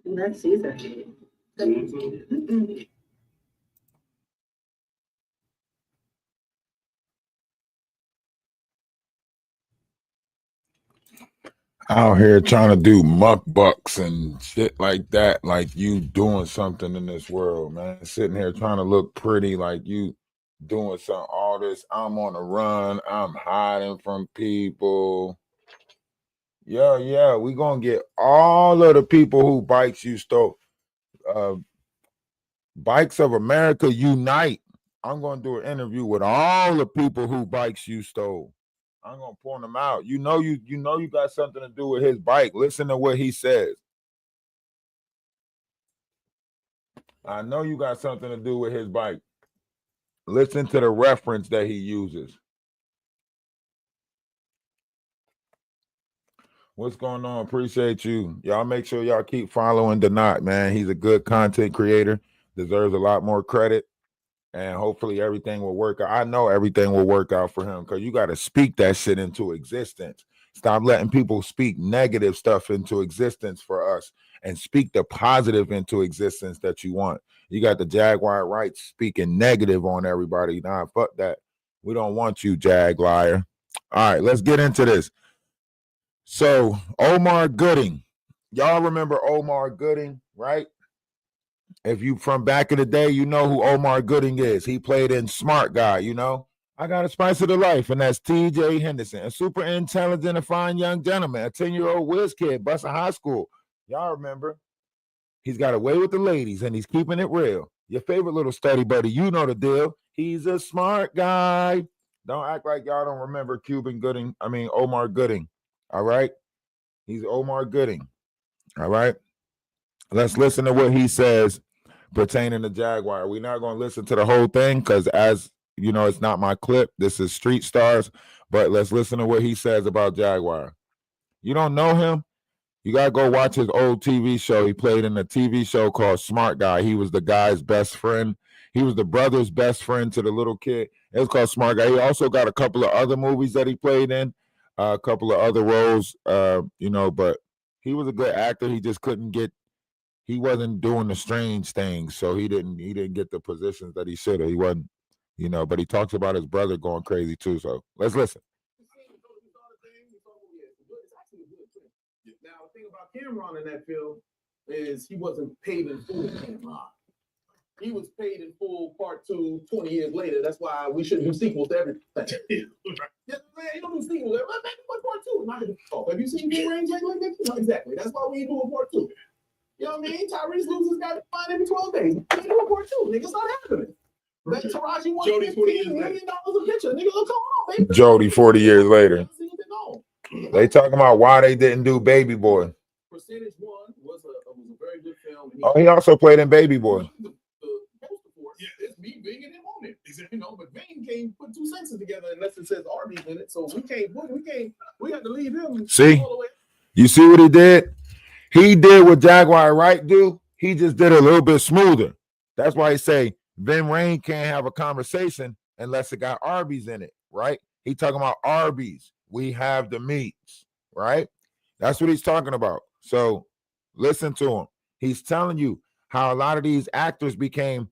That's Caesar. Out here trying to do mukbucks and shit like that, like you doing something in this world, man. Sitting here trying to look pretty, like you doing something. All this, I'm on the run. I'm hiding from people. Yeah, we gonna get all of the people who bikes you stole. Bikes of America unite. I'm gonna do an interview with all the people who bikes you stole. I'm gonna point them out. You know you got something to do with his bike. Listen to what he says. I know you got something to do with his bike. Listen to the reference that he uses. What's going on? Appreciate you. Y'all make sure y'all keep following Denot, man. He's a good content creator, deserves a lot more credit. And hopefully everything will work out. I know everything will work out for him because you got to speak that shit into existence. Stop letting people speak negative stuff into existence for us and speak the positive into existence that you want. You got the Jaguar Wright speaking negative on everybody. Nah, fuck that. We don't want you, Jag liar. All right, let's get into this. So, Omar Gooding. Y'all remember Omar Gooding, right? If you from back in the day, you know who Omar Gooding is. He played in Smart Guy, you know. I got a spice of the life, and that's T.J. Henderson, a super intelligent and fine young gentleman, a 10-year-old whiz kid, busting high school. Y'all remember? He's got away with the ladies, and he's keeping it real. Your favorite little study buddy, you know the deal. He's a smart guy. Don't act like y'all don't remember Omar Gooding. All right? He's Omar Gooding. All right? Let's listen to what he says pertaining to Jaguar. We're not going to listen to the whole thing because, as you know, it's not my clip. This is Street Stars, but let's listen to what he says about Jaguar. You don't know him? You got to go watch his old TV show. He played in a TV show called Smart Guy. He was the guy's best friend. He was the brother's best friend to the little kid. It was called Smart Guy. He also got a couple of other movies that he played in, a couple of other roles, but he was a good actor. He just couldn't get, he wasn't doing the strange things, so he didn't get the positions that he should have. He wasn't, but he talks about his brother going crazy too. So let's listen. Now, the thing about Cameron in that film is he wasn't paid in full Cameron. He was paid in full part 2 20 years later. That's why we shouldn't do sequels to everything. Yeah, man, you don't do sequels. What part 2? Have you seen Big Range like that? No, exactly. That's why we ain't doing part 2. You know what I mean? Tyrese loses got fined every 12 days. We ain't doing part 2. Nigga, it's not happening. That Taraji won $15 million a picture. Nigga, look, come on, baby. Jody, 40 years later. They talking about why they didn't do Baby Boy. Percentage One was a very good film. He also played in Baby Boy. Yeah, it's me being in him on it. But Vane can't put 2 sentences together unless it says Arby's in it. So we got to leave him. See? You see what he did? He did what Jaguar Wright do. He just did it a little bit smoother. That's why he say Vin Rain can't have a conversation unless it got Arby's in it, right? He talking about Arby's. We have the meats, right? That's what he's talking about. So listen to him. He's telling you how a lot of these actors became,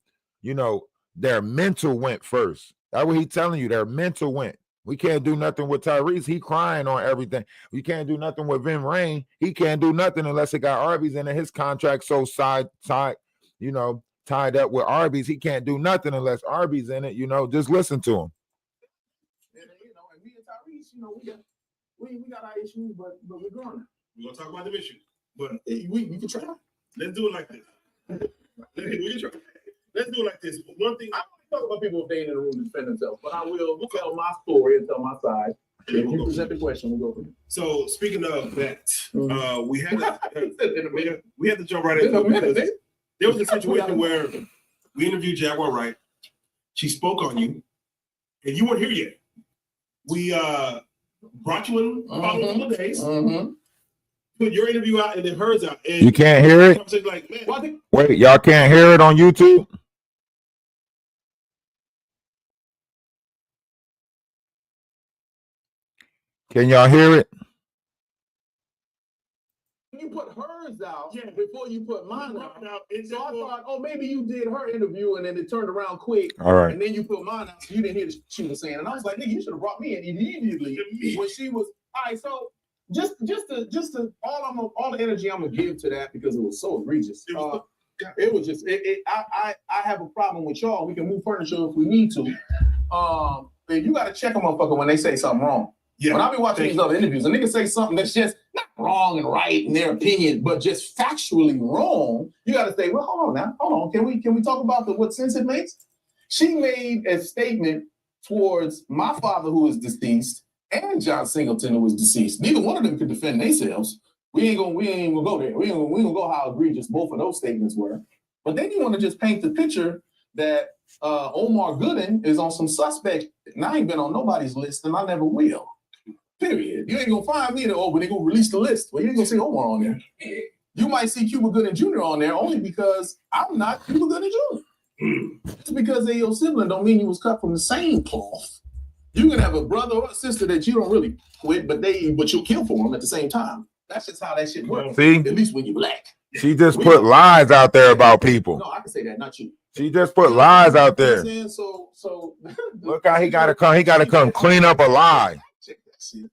their mental went first. That's what he's telling you. Their mental went. We can't do nothing with Tyrese. He crying on everything. We can't do nothing with Vin Rain. He can't do nothing unless it got Arby's in it. His contract so tied up with Arby's. He can't do nothing unless Arby's in it. Just listen to him. And me and Tyrese, we got our issues, but we're going. We're gonna talk about the issues, but we can try. Let's do it like this. We can try. Let's do it like this. One thing I don't talk about people if they ain't in the room to defend themselves, but I will tell my story and tell my side. If you present the question, we'll go from there. So speaking of that, we had to jump right into it. There was a situation where we interviewed Jaguar Wright. She spoke on you, and you weren't here yet. We brought you in a couple of days. Put your interview out and then hers out. And you can't hear it? Like, man, wait, y'all can't hear it on YouTube? Can y'all hear it? You put hers out Yeah. before you put mine out. Now, it's So I thought, oh, maybe you did her interview and then it turned around quick. All right. And then you put mine out, so you didn't hear what she was saying. And I was like, nigga, you should have brought me in immediately when she was. All right, so just to all the energy I'm gonna give to that because it was so egregious. It was just I have a problem with y'all. We can move furniture if we need to. But you gotta check a motherfucker when they say something wrong. Yeah. When I be watching these other interviews, and niggas say something that's just not wrong and right in their opinion, but just factually wrong, you gotta say, well, hold on now, hold on. Can we talk about what sense it makes? She made a statement towards my father who is deceased and John Singleton who was deceased. Neither one of them could defend themselves. We ain't gonna go there. We ain't gonna go how egregious both of those statements were. But then you want to just paint the picture that Omar Gooding is on some suspect, and I ain't been on nobody's list, and I never will. Period. You ain't gonna find me when they gonna release the list. Well, you ain't gonna see Omar on there. You might see Cuba Gooding Jr. on there only because I'm not Cuba Gooding Jr. Just because they're your sibling don't mean you was cut from the same cloth. You can have a brother or a sister that you don't really quit, but you'll kill for them at the same time. That's just how that shit works. See? At least when you're black. She just put lies out there about people. No, I can say that, not you. She just put lies out You know there. what I'm saying? So Look how he gotta come. He gotta come clean up a lie. Check that shit.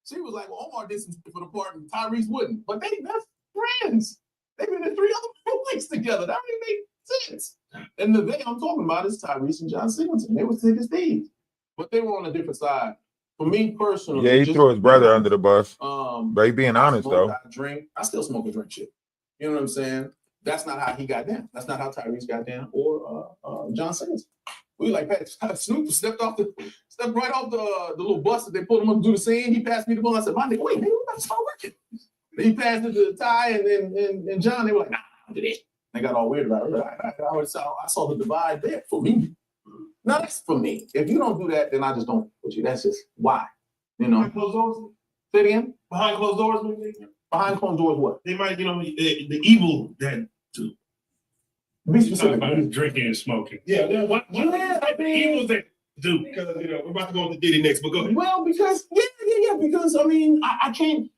She was like, well, Omar did some shit for the part and Tyrese wouldn't. But they best friends. They've been in 3 other movies together. That don't even make sense. And the they I'm talking about is Tyrese and John Singleton. They were thick as thieves. But they were on a different side. For me personally. Yeah, he threw his brother under the bus. But he being honest though. I still smoke and drink shit. You know what I'm saying? That's not how he got down. That's not how Tyrese got down or John Singleton. We like Snoop stepped right off the little bus that they pulled him up to do the scene. He passed me the ball. I said, my nigga, wait, nigga, we gotta start working. Then he passed it to Ty and John. They were like, nah, I'll do this. They got all weird about it. I saw the divide there for me. No, that's for me. If you don't do that, then I just don't put you. That's just why. You know. Behind closed doors? Say it again. Behind closed doors, maybe? Behind closed doors, what? They might, the evil that do. Be Talking specific. about drinking and smoking. Yeah, what Yeah, type of evil that do? Because we're about to go with the Diddy next, but go ahead. Well, because because I mean, I can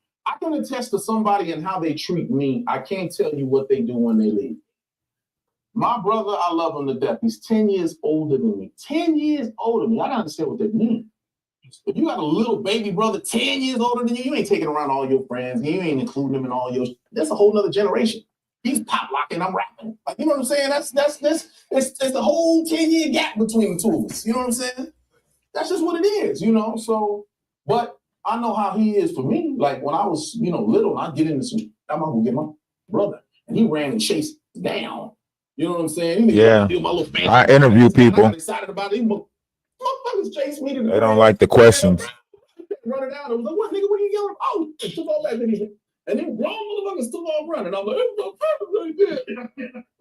attest to somebody and how they treat me. I can't tell you what they do when they leave. My brother, I love him to death. He's 10 years older than me. 10 years older than me. I don't understand what that means. If you got a little baby brother 10 years older than you ain't taking around all your friends. You ain't including them in all your. That's a whole nother generation. He's pop locking, I'm rapping. Like, you know what I'm saying? That's it's the whole 10-year gap between the two of us. You know what I'm saying? That's just what it is, So, but I know how he is for me. Like when I was, little, I'd get into some, I'm gonna go get my brother. And he ran and chased down. You know what I'm saying? Yeah. My little fan. I interview people. I got excited about it. Motherfuckers chased me. They don't like the questions. Running down. I was like, what nigga, what are you yelling? Oh, it took all that nigga. And then grown motherfuckers took off running. I'm like,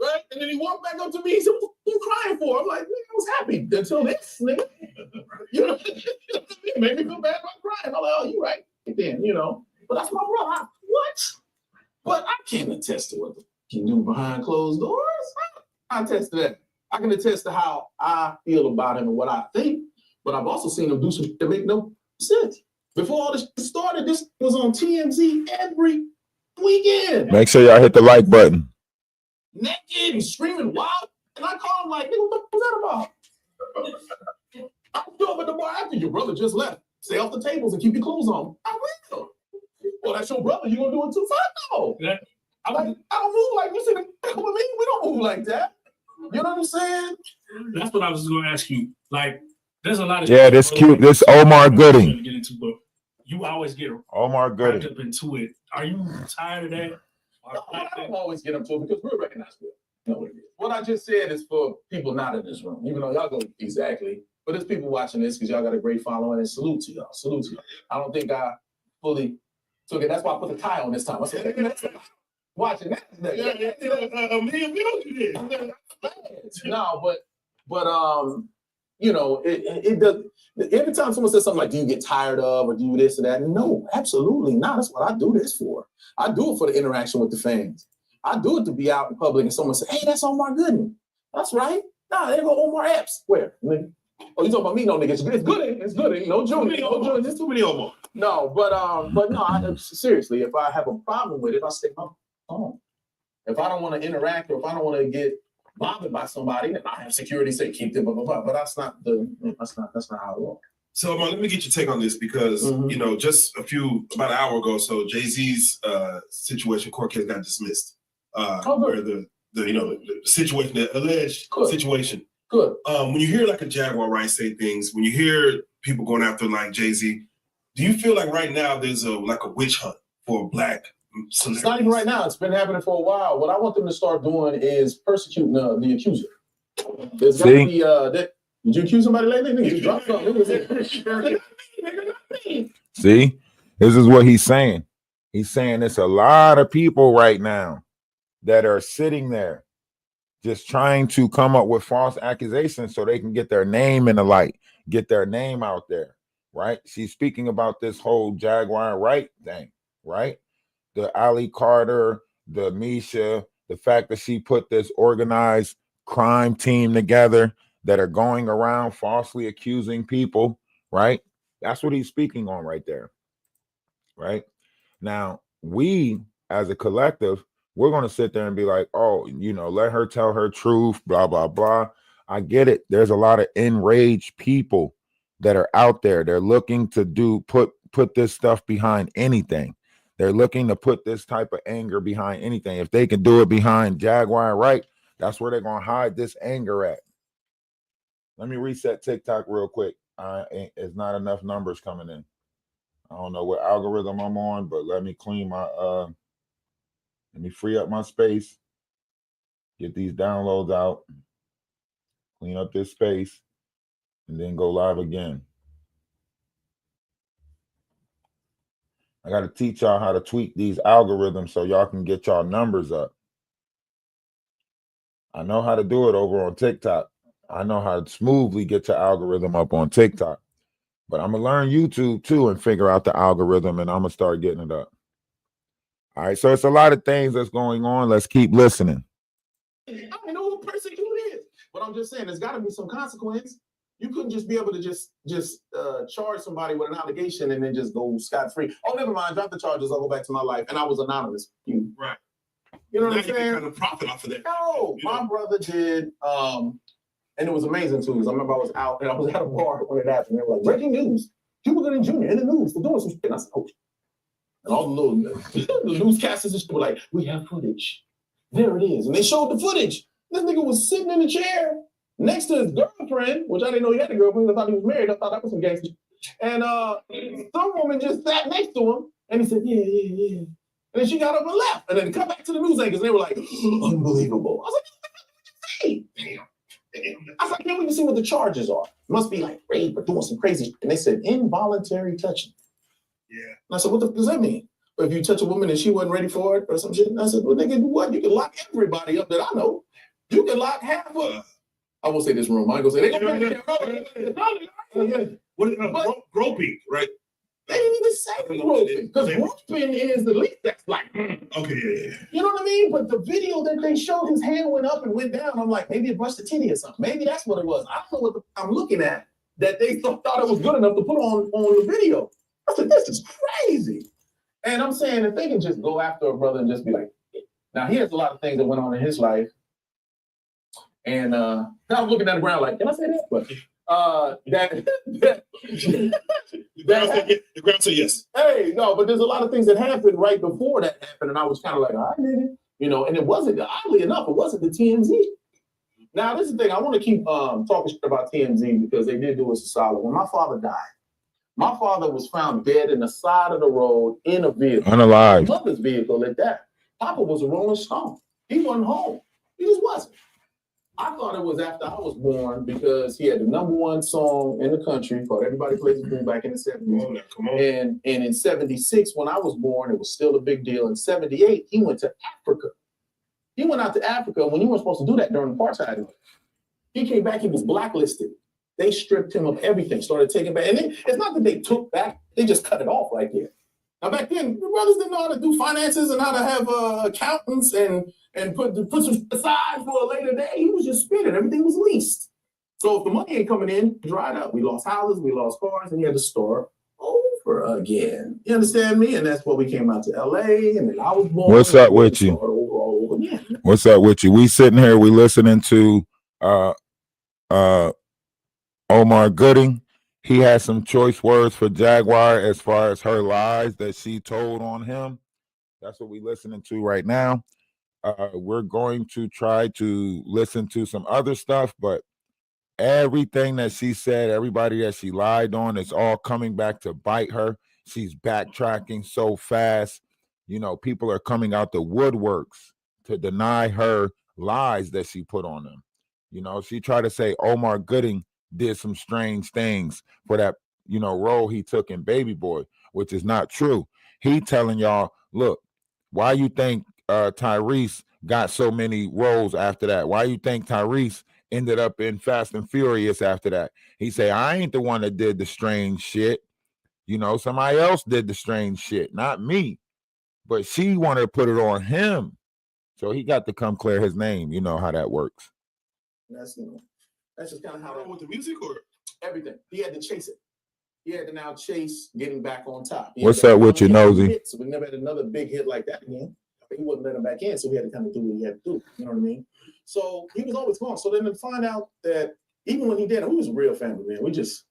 right? And then he walked back up to me. He said, what you crying for? I'm like, nigga, I was happy until this, nigga. It made me feel bad about crying. I'm like, oh, you right. Then, But that's my brother. What? But I can't attest to what you can do behind closed doors. I attest to that. I can attest to how I feel about him and what I think. But I've also seen him do some shit that make no sense. Before all this started, this was on TMZ every weekend. Make sure y'all hit the like button. Naked and screaming wild. And I called him like, nigga, what was that about? I'm still at the bar after your brother just left. Stay off the tables and keep your clothes on. I will. Well, that's your brother. You gonna do it too? No. Yeah. I don't move like you. See the with me. We don't move like that. You know what I'm saying? That's what I was going to ask you. Like, there's a lot of this cute. This Omar Gooding. Get into, but you always get Omar wrapped Gooding. up into it. Are you tired of that? No, I don't always get up to it because we're recognized. What I just said is for people not in this room, even though y'all go exactly. But there's people watching this because y'all got a great following and salute to y'all. Salute to y'all. I don't think I fully took it. That's why I put the tie on this time. I said, watching that. No, but it does. Every time someone says something like, "Do you get tired of or do this or that?" No, absolutely not. That's what I do this for. I do it for the interaction with the fans. I do it to be out in public and someone say, "Hey, that's Omar Gooding." That's right. Nah, there go Omar Epps. Where? Oh, you talking about me? No, nigga. It's Gooding. It's Gooding. No Junior. No Junior. There's too many Omar. no, but no, seriously, if I have a problem with it, I stay home. If I don't want to interact or if I don't want to get bothered by somebody, then I have security say keep them, blah, blah, blah. But that's not how it works. So, let me get your take on this because you know, just about an hour ago, so Jay-Z's situation court case got dismissed. Where the situation, the alleged situation. Good. When you hear like a Jaguar Wright say things, when you hear people going after like Jay-Z, do you feel like right now there's a witch hunt for black celebrities? It's not even right now. It's been happening for a while. What I want them to start doing is persecuting the accuser. There's got to be did you accuse somebody lately? Nigga, you dropped something. See, this is what he's saying. He's saying it's a lot of people right now that are sitting there just trying to come up with false accusations so they can get their name in the light, get their name out there, right? She's speaking about this whole Jaguar Wright thing, right? The Ali Carter, the Misha, the fact that she put this organized crime team together that are going around falsely accusing people, right? That's what he's speaking on right there, right? Now, we as a collective, we're going to sit there and be like, oh, let her tell her truth, blah, blah, blah. I get it. There's a lot of enraged people that are out there. They're looking to put this stuff behind anything. They're looking to put this type of anger behind anything. If they can do it behind Jaguar Wright, that's where they're going to hide this anger at. Let me reset TikTok real quick. It's not enough numbers coming in. I don't know what algorithm I'm on, but let me clean my let me free up my space, get these downloads out, clean up this space, and then go live again. I got to teach y'all how to tweak these algorithms so y'all can get y'all numbers up. I know how to do it over on TikTok. I know how to smoothly get your algorithm up on TikTok. But I'm going to learn YouTube too and figure out the algorithm, and I'm going to start getting it up. All right, so it's a lot of things that's going on. Let's keep listening. I don't know who persecute is, but I'm just saying there's got to be some consequence. You couldn't just be able to just charge somebody with an allegation and then just go scot-free. Oh, never mind, drop the charges, I'll go back to my life. And I was anonymous. Right. You know what I'm You saying? kind of profit off of that. No, my brother did, and it was amazing too, because I remember I was out and I was at a bar when it happened. They were like, breaking news. Cuba Gooding Jr. in the news for doing some shit. And I said, oh. And all the newscasters and shit were like, we have footage. There it is. And they showed the footage. This nigga was sitting in the chair next to his girlfriend, which I didn't know he had a girlfriend. I thought he was married. I thought that was some gangster. And some woman just sat next to him and he said, yeah. And then she got up and left. And then come back to the news anchors and they were like, unbelievable. I was like, hey. Damn. I was like, can't wait to see what the charges are. It must be like rape or doing some crazy shit. And they said involuntary touching. Yeah. And I said, what does that mean? But if you touch a woman and she wasn't ready for it or some shit, and I said, well, nigga, what? You can lock everybody up that I know. You can lock half of. I won't say this room. I ain't gonna say they gonna groping, right? They didn't even say groping because groping is the least that's like. Okay, yeah. You know what I mean? But the video that they showed, his hand went up and went down. I'm like, maybe it brushed the titty or something. Maybe that's what it was. I don't know what I'm looking at that they thought it was good enough to put on the video. I said, this is crazy. And I'm saying if they can just go after a brother and just be like, now he has a lot of things that went on in his life. And I was looking at the ground like, can I say that? But the ground said yes. Hey, no, but there's a lot of things that happened right before that happened, and I was kind of like, I did it, and it wasn't, oddly enough, it wasn't the TMZ. Now, this is the thing, I want to keep talking shit about TMZ because they did do us a solid. When my father died, my father was found dead in the side of the road in a vehicle. Unalive. My mother's vehicle at that. Papa was a Rolling Stone. He wasn't home. He just wasn't. I thought it was after I was born because he had the #1 song in the country called Everybody Plays the Fool back in the 70s. Come on. And in 76, when I was born, it was still a big deal. In 78, he went to Africa. He went out to Africa when you weren't supposed to do that during apartheid. He came back, he was blacklisted. They stripped him of everything, started taking back. And it's not that they took back, they just cut it off right there. Now, back then, the brothers didn't know how to do finances and how to have accountants and put some aside for a later day. He was just spinning. Everything was leased. So if the money ain't coming in, dried up. We lost houses, we lost cars, and he had to start over over again. You understand me? And that's why we came out to LA, and then I was born. What's up with you? All over again. What's up with you? We sitting here, we listening to Omar Gooding. He has some choice words for Jaguar as far as her lies that she told on him. That's what we're listening to right now. We're going to try to listen to some other stuff, but everything that she said, everybody that she lied on, is all coming back to bite her. She's backtracking so fast. You know, people are coming out the woodworks to deny her lies that she put on them. You know, she tried to say Omar Gooding did some strange things for that, you know, role he took in Baby Boy, which is not true. He telling y'all, look, why you think Tyrese got so many roles after that? Why you think Tyrese ended up in Fast and Furious after that? He say, I ain't the one that did the strange shit. You know, somebody else did the strange shit, not me. But she wanted to put it on him. So he got to come clear his name. You know how that works. That's just kind of how With the music or everything. He had to chase it. He had to now chase getting back on top. What's up with you, Nosy? So we never had another big hit like that again. He wouldn't let him back in, so we had to kind of do what he had to do. You know what I mean? So he was always gone. So then to find out that even when he did, we was a real family, man. We just,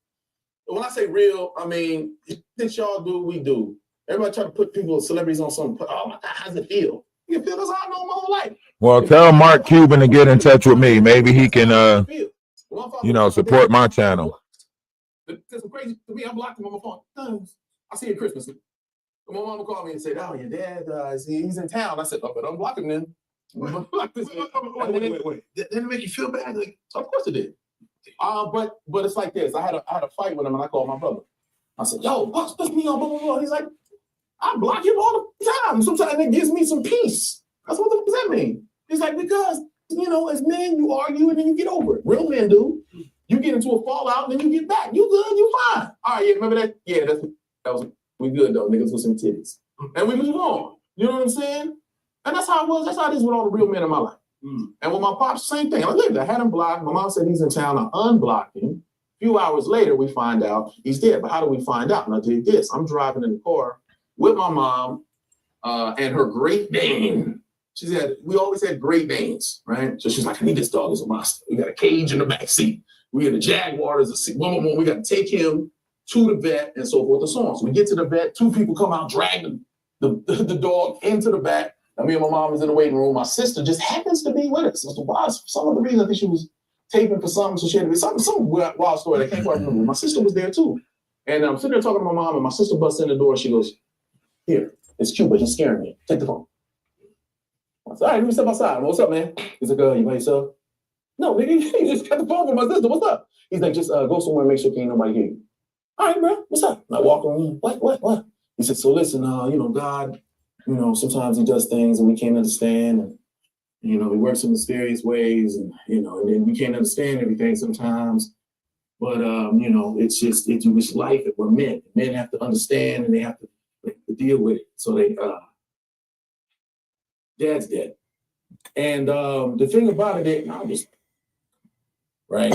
when I say real, I mean, this y'all do, we do. Everybody try to put people, celebrities on something. Oh my God, how's it feel? You feel that's how I know my whole life. Well, tell Mark Cuban to get in touch with me. Maybe he can, you know, support my channel. That's crazy to me. I blocked him on my phone. I see it Christmas. My mama called me and said, "Oh, your dad, he's in town." I said, "Oh, but unblock him then." wait. Didn't it make you feel bad? Like, Of course it did. But it's like this. I had a fight with him, and I called my brother. I said, "Yo, what's me on?" Blah, blah, blah. He's like, "I block him all the time. Sometimes it gives me some peace." That's what does that mean? He's like, because you know, as men, you argue and then you get over it. Real men do. You get into a fallout and then you get back. You good, you fine. All right, yeah, remember that? Yeah, that was we good though, niggas with some titties. And we move on. You know what I'm saying? And that's how it was. That's how it is with all the real men in my life. And with my pops, same thing. I had him blocked. My mom said he's in town. I unblocked him. A few hours later, we find out he's dead. But how do we find out? And I did this. I'm driving in the car with my mom and her Great Dane. She said, we always had Great Danes, right? So she's like, I need this dog as a monster. We got a cage in the back seat. We had a Jaguar as a seat. We got to take him to the vet and so forth and so on. So we get to the vet. Two people come out, drag the dog into the back. And me and my mom was in the waiting room. My sister just happens to be with us. So for some other reason, I think she was taping for something. So she had to be some wild story. I can't quite remember. My sister was there too. And I'm sitting there talking to my mom, and my sister busts in the door. She goes, here, it's cute, but he's scaring me. Take the phone. I said, all right, let me step outside. What's up, man? He's like, you by yourself? No, nigga, he just got the phone from my sister. What's up? He's like, just go somewhere and make sure ain't nobody hear you. All right, bro, what's up? And I walk around. What? He said, so listen, God, sometimes he does things and we can't understand. And, he works in mysterious ways and, and then we can't understand everything sometimes. But, it's just life that we're men. Men have to understand and they have to deal with it. So Dad's dead. And the thing about it is, right?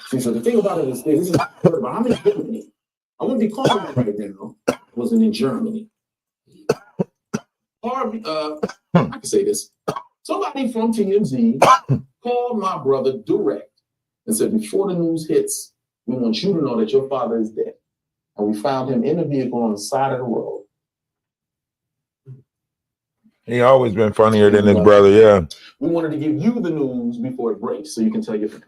See, so the thing about it is this is I'm in Germany. I wouldn't be calling it right now. I wasn't in Germany. I can say this. Somebody from TMZ called my brother direct and said, before the news hits, we want you to know that your father is dead. And we found him in a vehicle on the side of the road. He always been funnier than his brother, yeah. We wanted to give you the news before it breaks so you can tell your friend.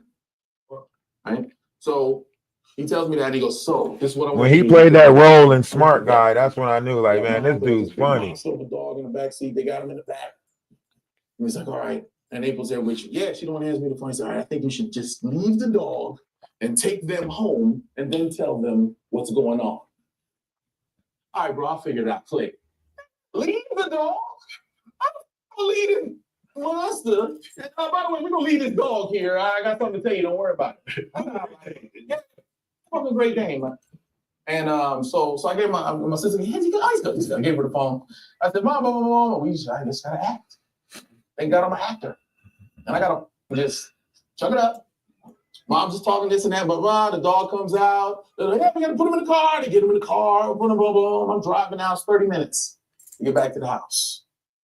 Right? So he tells me that and he goes, so this is what I want. When he played that role in Smart Guy, that's when I knew, like, man, this dude's funny. The dog in the back seat, they got him in the back. And he's like, all right. And April's there with you. Yeah, she don't want to ask me the phone. He said, all right, I think you should just leave the dog and take them home and then tell them what's going on. All right, bro, I figured it out. Click. Leave the dog? I'm leaving monster. And, by the way, we're going to leave this dog here. I got something to tell you. Don't worry about it. Yeah, fucking Great Dane, man. And so I gave my sister, he's good. I gave her the phone. I said, Mom, we just gotta act. Thank God I'm an actor. And I gotta just chuck it up. Mom's just talking this and that, blah, blah. The dog comes out. They're like, yeah, we got to put him in the car. They get him in the car. Boom, boom, boom. I'm driving now. It's 30 minutes to get back to the house.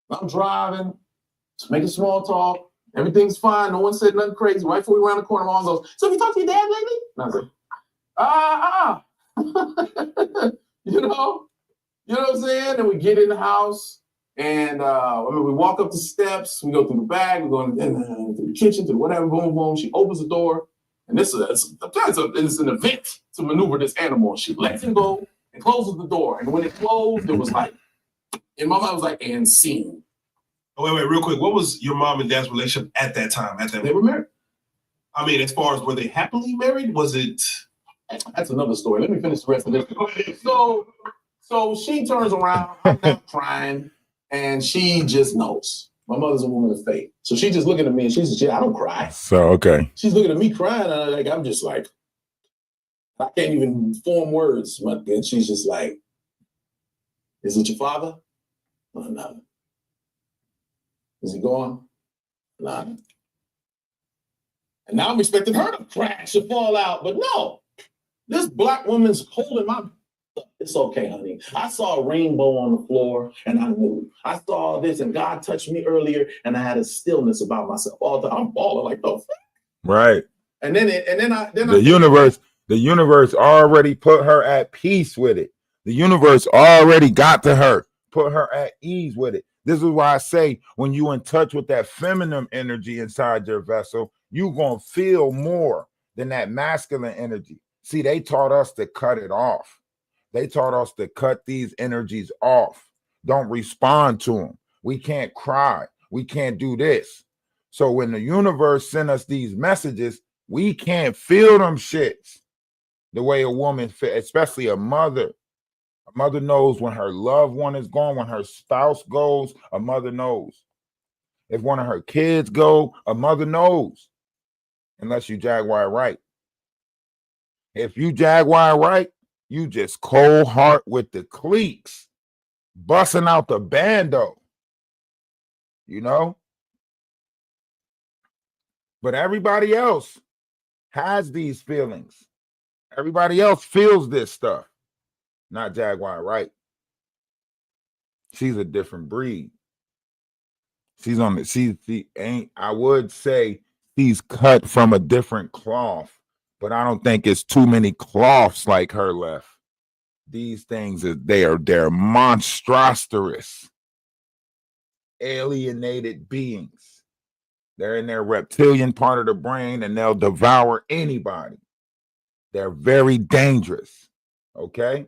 I'm driving, just making small talk. Everything's fine. No one said nothing crazy. Right before we around the corner, Mom goes, so have you talked to your dad lately? And I was like, you know what I'm saying? And we get in the house and we walk up the steps. We go through the back. We go through the kitchen, to whatever, boom, boom. She opens the door. And it's an event to maneuver this animal. She lets him go and closes the door. And when it closed, it was like, in my mind, it was like, and scene. Oh, wait, real quick. What was your mom and dad's relationship at that time? They were married. I mean, as far as were they happily married? Was it? That's another story. Let me finish the rest of this. So she turns around, I'm not crying, and she just knows. My mother's a woman of faith. So she's just looking at me and she says, I don't cry. So, okay. She's looking at me crying. And I'm just like, I can't even form words. And she's just like, is it your father? No. Is he gone? No. And now I'm expecting her to crash or fall out. But no, this black woman's holding my. It's okay, honey. I saw a rainbow on the floor and I knew. I saw this and God touched me earlier and I had a stillness about myself. All the time. I'm balling like, oh, right. And then the universe already put her at peace with it. The universe already got to her, put her at ease with it. This is why I say when you in touch with that feminine energy inside your vessel, you gonna feel more than that masculine energy. See, they taught us to cut it off. They taught us to cut these energies off. Don't respond to them. We can't cry. We can't do this. So when the universe sent us these messages, we can't feel them shits the way a woman, especially a mother. A mother knows when her loved one is gone, when her spouse goes, a mother knows. If one of her kids go, a mother knows. Unless you Jaguar Wright. If you Jaguar Wright, you just cold heart with the cleats, busting out the bando, you know? But everybody else has these feelings. Everybody else feels this stuff. Not Jaguar Wright. She's a different breed. I would say she's cut from a different cloth, but I don't think it's too many cloths like her left. These things they're monstrous, alienated beings. They're in their reptilian part of the brain and they'll devour anybody. They're very dangerous. Okay?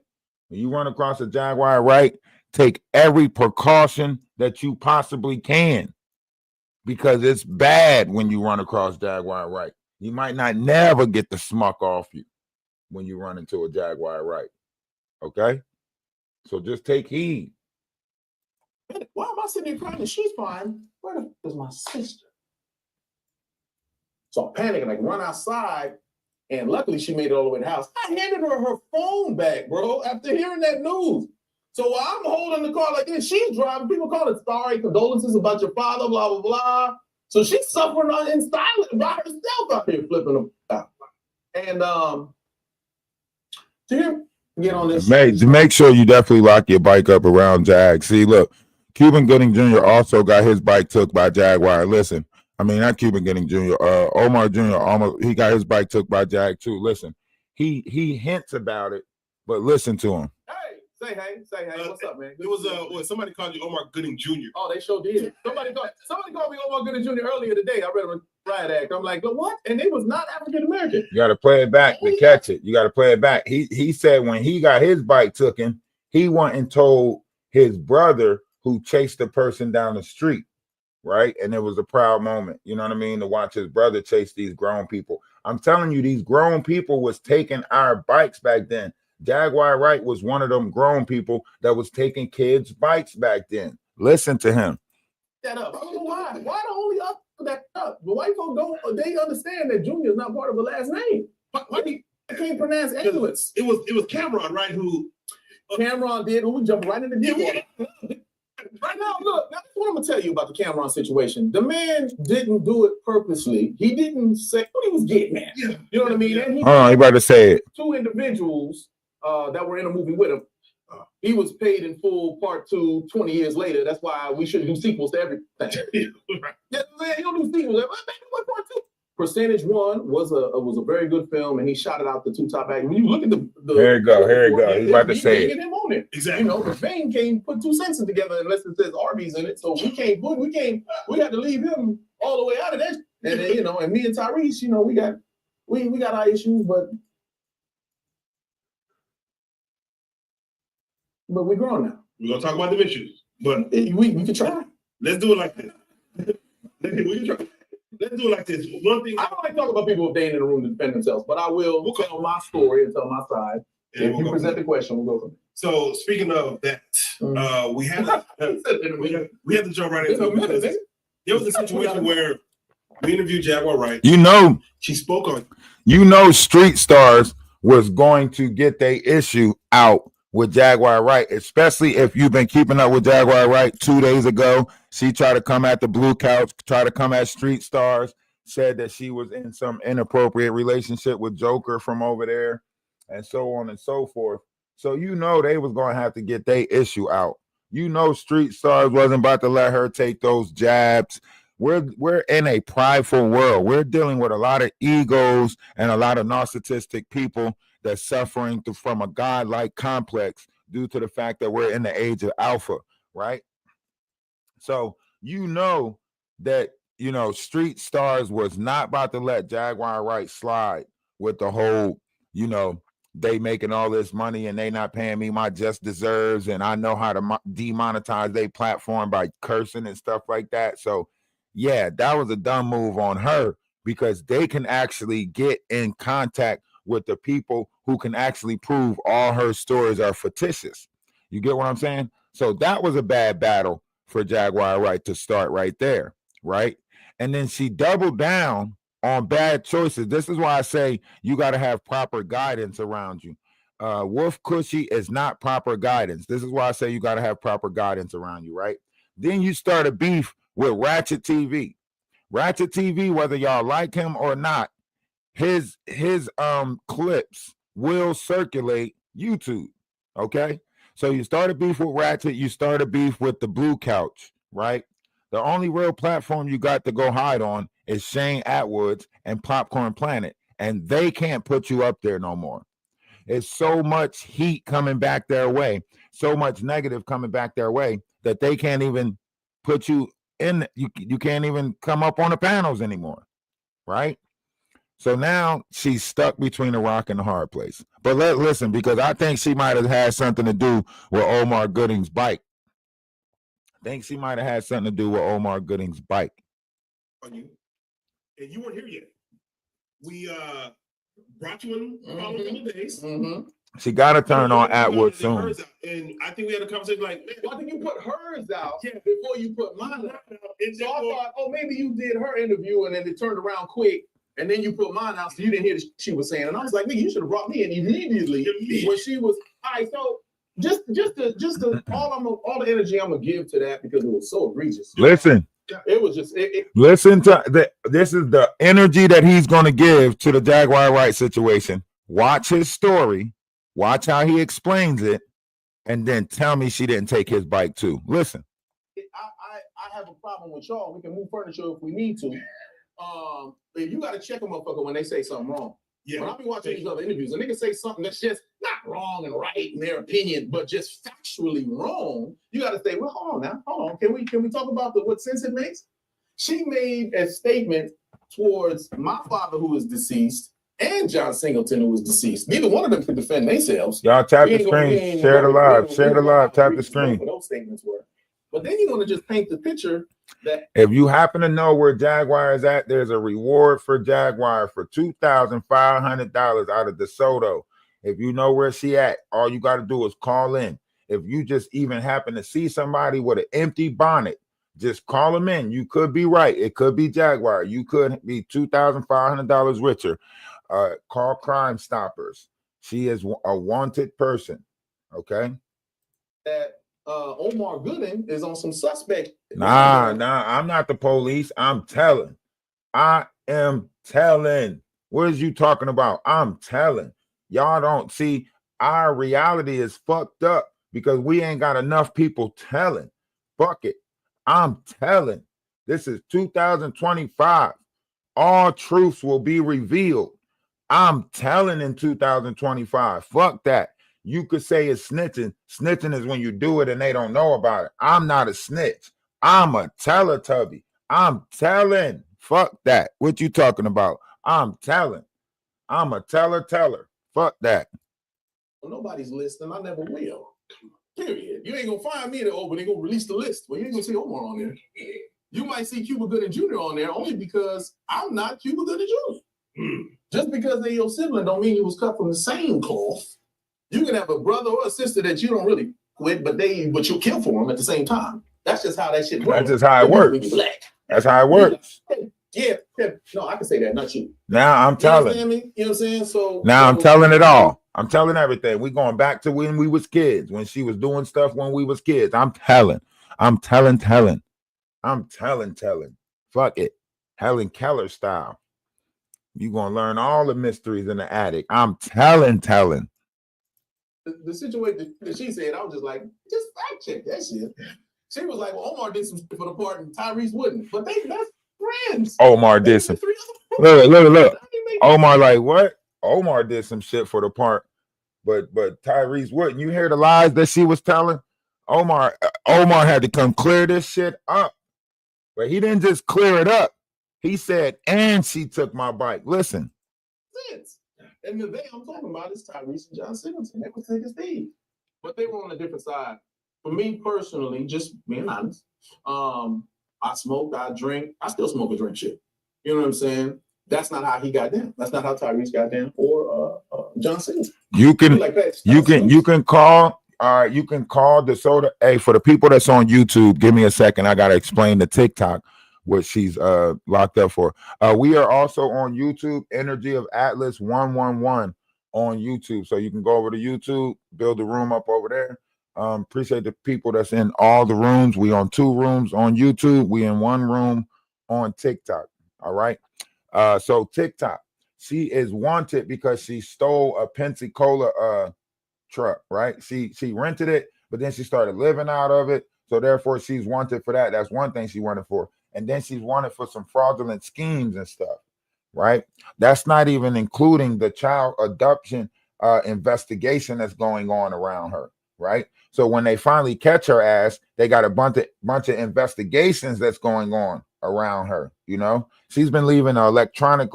When you run across a Jaguar Wright, take every precaution that you possibly can because it's bad when you run across Jaguar Wright. You might not never get the smuck off you when you run into a Jaguar Wright. Okay? So just take heed. Why am I sitting here crying? She's fine. Where the fuck is my sister? So I'm panicking, like run outside. And luckily she made it all the way to the house. I handed her phone back, bro, after hearing that news. So while I'm holding the car like this, she's driving. People call it sorry, condolences about your father, blah, blah, blah. So she's suffering in silence by herself out here flipping them out. And to get on this. Make sure you definitely lock your bike up around Jag. See, look, Cuban Gooding Jr. also got his bike took by Jaguar. Listen, I mean, not Cuban Gooding Jr., Omar Jr., he got his bike took by Jag too. Listen, he hints about it, but listen to him. Say hey. What's up, man? It was somebody called you Omar Gooding Jr. Oh, they sure did. Somebody called me Omar Gooding Jr. earlier today. I read a riot act. I'm like, but what? And it was not African American. You got to play it back to catch it. You got to play it back. He said when he got his bike taken, he went and told his brother who chased the person down the street, right? And it was a proud moment, you know what I mean, to watch his brother chase these grown people. I'm telling you, these grown people was taking our bikes back then. Jaguar Wright was one of them grown people that was taking kids' bikes back then. Listen to him. That up. I don't know why. Why the only up that up? The white folks they understand that Junior is not part of the last name. Why can't pronounce ambulance? It was Cameron, right? Who Cameron did. Who jumped right in the deep water. Right now, look. Now, that's what I'm gonna tell you about the Cameron situation. The man didn't do it purposely. He didn't say what he was getting at. Yeah. You know what I mean? And he Hold on, you about to say it. two individuals that were in a movie with him. He was paid in full part 2 20 years later. That's why we shouldn't do sequels to everything. Yeah, man, you don't do sequels. What part 2? Percentage 1 was a very good film, and he shot it out the 2 top actors. When you look at the Here you go. He's about to say it. Him on it. Exactly. You know, the vein can't put 2 sentences together unless it says Arby's in it. So we had to leave him all the way out of that. And then, you know, and me and Tyrese, you know, we got our issues, but we're grown now. We're gonna talk about the issues, but We can try. let's do it like this. Let's do it like this. One thing I don't like talking about people if they ain't in the room to defend themselves, but I will tell my story and tell my side. and If we'll you go present from the question, we'll go from So speaking of that, we had to jump right into it because there was a situation where we interviewed Jaguar Wright. You know, She spoke on Street Stars was going to get their issue out with Jaguar Wright, especially if you've been keeping up with Jaguar Wright. 2 days ago, she tried to come at the Blue Couch, tried to come at Street Stars, said that she was in some inappropriate relationship with Joker from over there, and so on and so forth. So you know they was going to have to get their issue out. You know Street Stars wasn't about to let her take those jabs. We're in a prideful world. We're dealing with a lot of egos and a lot of narcissistic people that's suffering from a godlike complex due to the fact that we're in the age of alpha, right? So you know that, you know, Street Stars was not about to let Jaguar Wright slide with the whole, you know, they making all this money and they not paying me my just deserves, and I know how to demonetize their platform by cursing and stuff like that. So yeah, that was a dumb move on her, because they can actually get in contact with the people who can actually prove all her stories are fictitious. You get what I'm saying? So that was a bad battle for Jaguar Wright to start right there, right? And then she doubled down on bad choices. This is why I say you got to have proper guidance around you. Wolf Cushy is not proper guidance. This is why I say you got to have proper guidance around you, right? Then you start a beef with Ratchet TV. Ratchet TV, whether y'all like him or not, his clips will circulate YouTube. Okay, so you start a beef with Ratchet, you start a beef with the Blue Couch, right? The only real platform you got to go hide on is Shane Atwood's and Popcorn Planet, and they can't put you up there no more. It's so much heat coming back their way, so much negative coming back their way, that they can't even put you in. You can't even come up on the panels anymore, right? So now she's stuck between a rock and a hard place. But listen, because I think she might have had something to do with Omar Gooding's bike. I think she might have had something to do with Omar Gooding's bike. on you, and you weren't here yet. We brought you in for a couple of days. She got to turn on Atwood soon. And I think we had a conversation like, man, Why did you put hers out before you put mine out? And so I thought, oh, maybe you did her interview and then it turned around quick, and then you put mine out so you didn't hear what she was saying. And I was like, nigga, you should have brought me in immediately when she was. All right, so just all the energy I'm gonna give to that, because it was so egregious. Listen. It was just Listen to this is the energy that he's going to give to the Jaguar Wright situation. Watch his story, watch how he explains it, and then tell me she didn't take his bike too. Listen. I have a problem with y'all. We can move furniture if we need to. If you got to check a motherfucker when they say something wrong. yeah, When I be watching these other interviews, a nigga say something that's just not wrong and right in their opinion, but just factually wrong, you got to say, well, hold on. Can we talk about what sense it makes? She made a statement towards my father, who is deceased, and John Singleton, who was deceased. Neither one of them could defend themselves. Y'all tap the screen, share the live, tap the screen. What those statements were. But then you want to just paint the picture that if you happen to know where Jaguar is at, there's a reward for Jaguar for $2,500 out of DeSoto. If you know where she at, all you got to do is call in. If you just even happen to see somebody with an empty bonnet, just call them in. You could be right. It could be Jaguar. You could be $2,500 richer. Call Crime Stoppers. She is a wanted person. Okay. that Omar Gooding is on some suspect. Nah, I'm not the police. I'm telling. I am telling. What is you talking about? I'm telling. Y'all don't see our reality is fucked up because we ain't got enough people telling. Fuck it. I'm telling. This is 2025. All truths will be revealed. I'm telling in 2025. Fuck that. You could say it's snitching. Snitching is when you do it and they don't know about it. I'm not a snitch. I'm a Teletubby. I'm telling. Fuck that. What you talking about? I'm telling. I'm a teller. Fuck that. Nobody's listening. I never will. Period. You ain't gonna find me at but they gonna release the list. Well, you ain't gonna see Omar on there. You might see Cuba Gooding Jr. on there only because I'm not Cuba Gooding Jr. Just because they're your sibling don't mean you was cut from the same cloth. You can have a brother or a sister that you don't really quit, but you'll kill for them at the same time. That's just how that shit works. That's just how it works. That's how it works. Yeah. No, I can say that, not you. Now I'm telling. You know what I'm saying? So now I'm telling it all. I'm telling everything. We going back to when we was kids, when she was doing stuff when we was kids. I'm telling. I'm telling. Fuck it. Helen Keller style. You gonna learn all the mysteries in the attic. I'm telling. The situation that she said, I was just like, just fact check that shit. She was like, well, Omar did some shit for the part and Tyrese wouldn't. But they best friends. Omar did some. Look. Omar like what? Omar did some shit for the part, but Tyrese wouldn't. You hear the lies that she was telling? Omar had to come clear this shit up. But he didn't just clear it up. He said, and she took my bike. Listen. And the they I'm talking about is Tyrese and John Singleton. They were thick as thieves. But they were on a different side. For me personally, just being honest, I smoke, I drink, I still smoke and drink shit. You know what I'm saying? That's not how he got down. That's not how Tyrese got down or John Singleton. You can call the soda. Hey, for the people that's on YouTube, give me a second. I gotta explain the TikTok what she's locked up for. We are also on YouTube, Energy of Atlas 111 on YouTube. So you can go over to YouTube, build a room up over there. Appreciate the people that's in all the rooms. We on 2 rooms on YouTube. We in 1 room on TikTok. All right. So TikTok, she is wanted because she stole a Pensacola truck, right? She rented it, but then she started living out of it. So therefore she's wanted for that. That's one thing she wanted for. And then she's wanted for some fraudulent schemes and stuff, right? That's not even including the child abduction investigation that's going on around her, right? So when they finally catch her ass, they got a bunch of investigations that's going on around her. You know, she's been leaving an electronic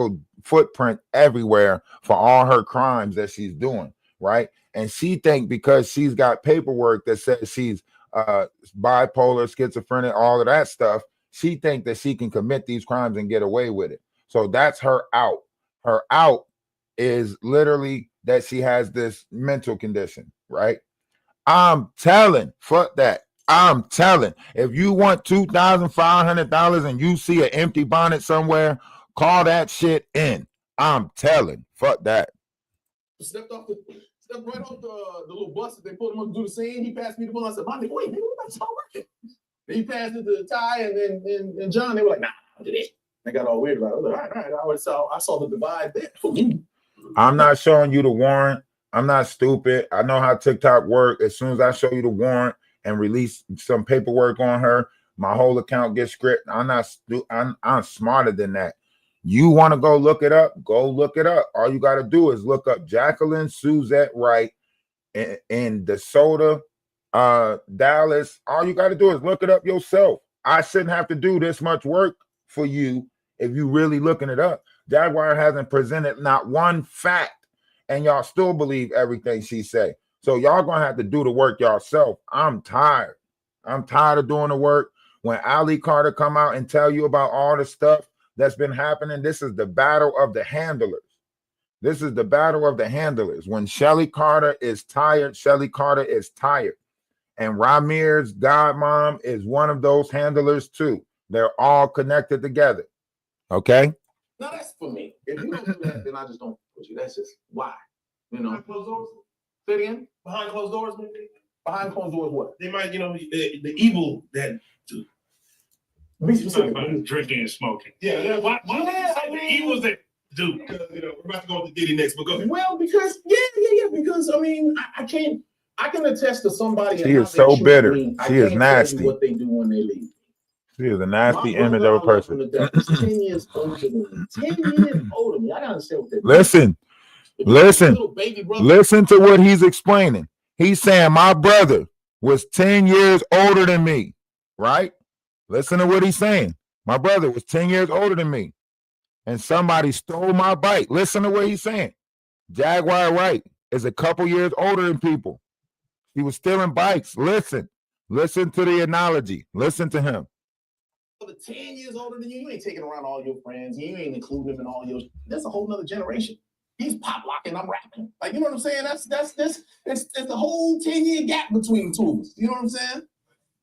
footprint everywhere for all her crimes that she's doing, right? And she think because she's got paperwork that says she's bipolar, schizophrenic, all of that stuff, she think that she can commit these crimes and get away with it. So that's her out. Her out is literally that she has this mental condition, right? I'm telling, fuck that. I'm telling. If you want $2,500 and you see an empty bonnet somewhere, call that shit in. I'm telling, fuck that. Stepped right off the little bus that they put him on to do the scene. He passed me the ball. I said, "My nigga, wait, nigga, we about to start working." He passed it to Ty and John. They were like, "Nah, I did it." They got all weird about it. I was like, all right. I saw the divide there. I'm not showing you the warrant. I'm not stupid. I know how TikTok works. As soon as I show you the warrant and release some paperwork on her, my whole account gets scripted. I'm smarter than that. You want to go look it up? Go look it up. All you got to do is look up Jacqueline Suzette Wright in DeSoto, Dallas. All you got to do is look it up yourself. I shouldn't have to do this much work for you if you really looking it up. Jaguar hasn't presented not one fact, and y'all still believe everything she say. So y'all gonna have to do the work yourself. I'm tired. I'm tired of doing the work. When Ali Carter come out and tell you about all the stuff that's been happening, this is the battle of the handlers. This is the battle of the handlers. When Shelly Carter is tired, Shelly Carter is tired. And Ramir's godmom is one of those handlers too. They're all connected together. Okay? No, that's for me. If you don't do that, then I just don't put you. That's just why. You know. Behind closed doors? Say it again? Behind closed doors, maybe? Behind closed doors, what? They might, the evil that. Be Talking specific. about drinking and smoking. Yeah. Why Yeah, would you say I the mean- evils that do? Because, we're about to go to Diddy next, but go ahead. Well, because because I mean, I can attest to somebody. She and how is they so treat bitter. me. I She is can't tell you nasty. what they do when they leave. She is a My nasty brother, image I of a love him to person. death. He's 10 years older than me. 10 years older than me. I gotta understand what they're doing. Listen, If you listen. got a little baby brother, listen to what he's explaining. He's saying my brother was 10 years older than me, right? Listen to what he's saying. My brother was 10 years older than me, and somebody stole my bike. Listen to what he's saying. Jaguar Wright is a couple years older than people. He was stealing bikes. Listen to the analogy. Listen to him. brother 10 years older than you ain't taking around all your friends. You ain't including them in all your. That's a whole nother generation. He's pop locking, I'm rapping. Like, you know what I'm saying? That's this. It's the whole 10-year gap between the two of us. You know what I'm saying?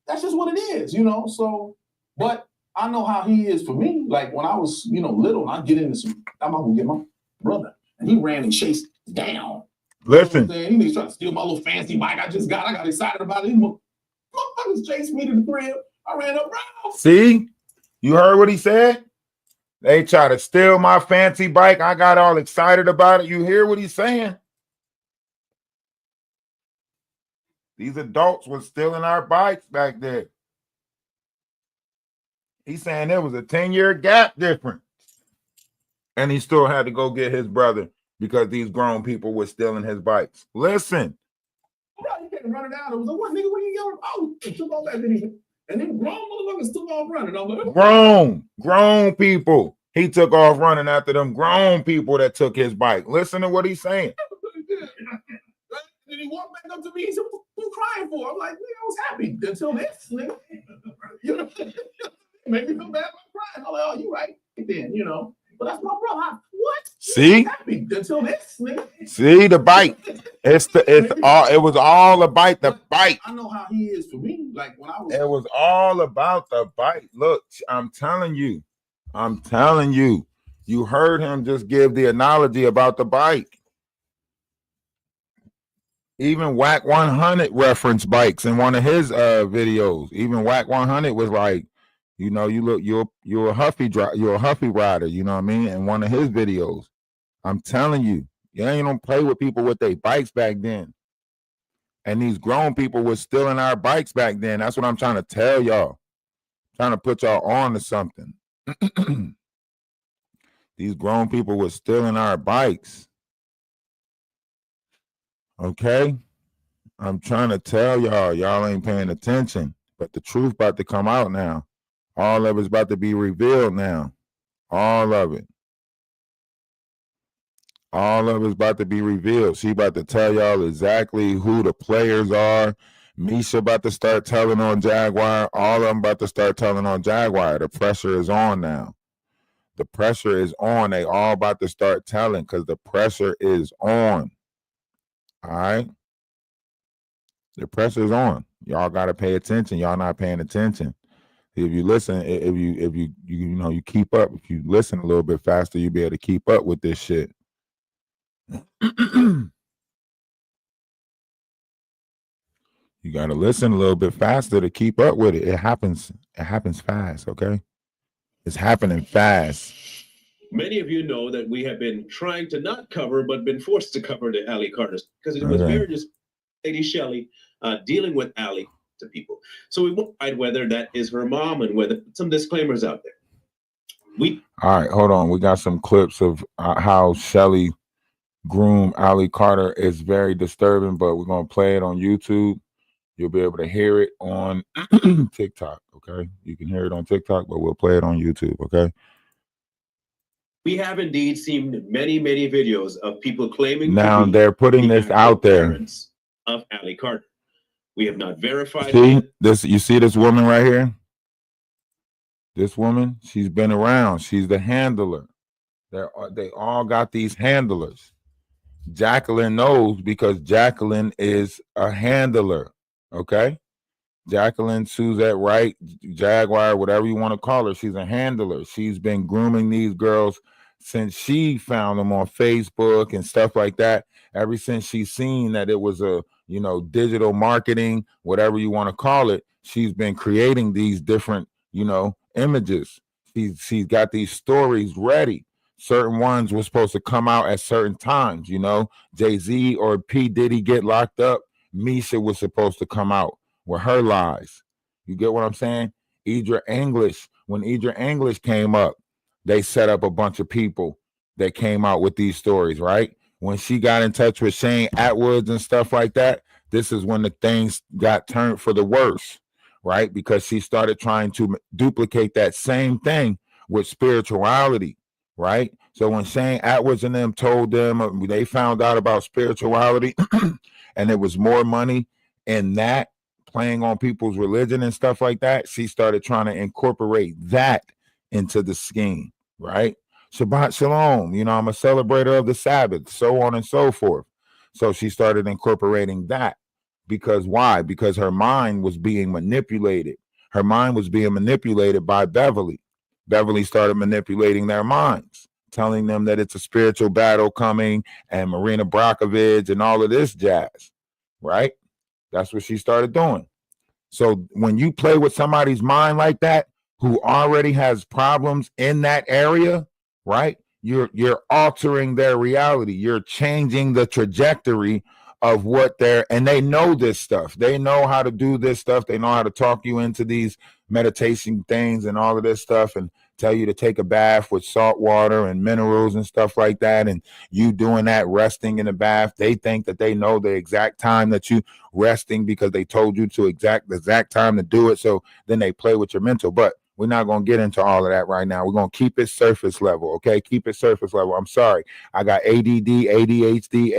That's just what it is, So, but I know how he is for me. Like when I was, little, I'd get into some. I'm gonna get my brother, and he ran and chased down. Listen. He was trying to steal my little fancy bike I just got. I got excited about it. He motherfuckers chased me to the crib. I ran up around. See? You heard what he said? They try to steal my fancy bike. I got all excited about it. You hear what he's saying? These adults were stealing our bikes back there. He's saying there was a 10-year gap difference. And he still had to go get his brother because these grown people were stealing his bikes. Listen. Bro, you can't run it down. It was like, what nigga, what are you yelling? Oh, it took off that video. And then grown motherfuckers took off running. I'm like, Grown people. He took off running after them grown people that took his bike. Listen to what he's saying. Then he walked back up to me. He said, what you crying for? I'm like, nigga, I was happy until this, nigga. Make me feel bad about crying. I'm like, oh, you right. Then, But that's my brother. What? See? Happy until this, nigga. See the bike. It was all about the bike. I know how he is for me. Like when I was. It was all about the bike. Look, I'm telling you. You heard him just give the analogy about the bike. Even Whack 100 referenced bikes in one of his videos. Even Whack 100 was like, you're a Huffy rider, you know what I mean? In one of his videos. I'm telling you, you don't play with people with their bikes back then. And these grown people were stealing our bikes back then. That's what I'm trying to tell y'all. Trying to put y'all on to something. These grown people were stealing our bikes. Okay? I'm trying to tell y'all ain't paying attention. But the truth about to come out now. All of it's about to be revealed now. All of it. All of it's about to be revealed. She about to tell y'all exactly who the players are. Misha about to start telling on Jaguar. All of them about to start telling on Jaguar. The pressure is on now. The pressure is on. They all about to start telling because the pressure is on. All right? The pressure is on. Y'all got to pay attention. Y'all not paying attention. If you listen, if you keep up, if you listen a little bit faster, you'll be able to keep up with this shit. You got to listen a little bit faster to keep up with it. It happens fast, okay? It's happening fast. Many of you know that we have been trying to not cover, but been forced to cover the Allie Carters because it was very just Lady Shelley dealing with Allie to people. So we won't hide whether that is her mom and whether some disclaimers out there. All right, hold on. We got some clips of how Shelley groomed Allie Carter. It's very disturbing, but we're going to play it on YouTube. You'll be able to hear it on TikTok, okay? You can hear it on TikTok, but we'll play it on YouTube, okay? We have indeed seen many, many videos of people claiming now to be they're putting the this out there. parents of Allie Carter. We have not verified. See this? You see this woman right here? This woman, she's been around. She's the handler. They all got these handlers. Jacqueline knows because Jacqueline is a handler. Okay, Jacqueline Suzette Wright, Jaguar, whatever you want to call her, she's a handler. She's been grooming these girls since she found them on Facebook and stuff like that. Ever since she's seen that it was a digital marketing, whatever you want to call it. She's been creating these different, images. She's got these stories ready. Certain ones were supposed to come out at certain times, Jay-Z or P. Diddy get locked up. Misha was supposed to come out with her lies. You get what I'm saying? When Idra English came up, they set up a bunch of people that came out with these stories, right? When she got in touch with Shane Atwoods and stuff like that, this is when the things got turned for the worse, right? Because she started trying to duplicate that same thing with spirituality, right? So when Shane Atwoods and them told them, they found out about spirituality and there was more money in that, playing on people's religion and stuff like that, she started trying to incorporate that into the scheme, right? Shabbat Shalom, I'm a celebrator of the Sabbath, so on and so forth. So she started incorporating that. Because why? Because her mind was being manipulated. Her mind was being manipulated by Beverly. Beverly started manipulating their minds, telling them that it's a spiritual battle coming and Marina Brockovich and all of this jazz, right? That's what she started doing. So when you play with somebody's mind like that, who already has problems in that area, right? You're altering their reality. You're changing the trajectory of what and they know this stuff. They know how to do this stuff. They know how to talk you into these meditation things and all of this stuff and tell you to take a bath with salt water and minerals and stuff like that. And you doing that, resting in the bath. They think that they know the exact time that you resting because they told you to the exact time to do it. So then they play with your mental. But we're not going to get into all of that right now. We're going to keep it surface level, okay? Keep it surface level. I'm sorry. I got ADD, ADHD,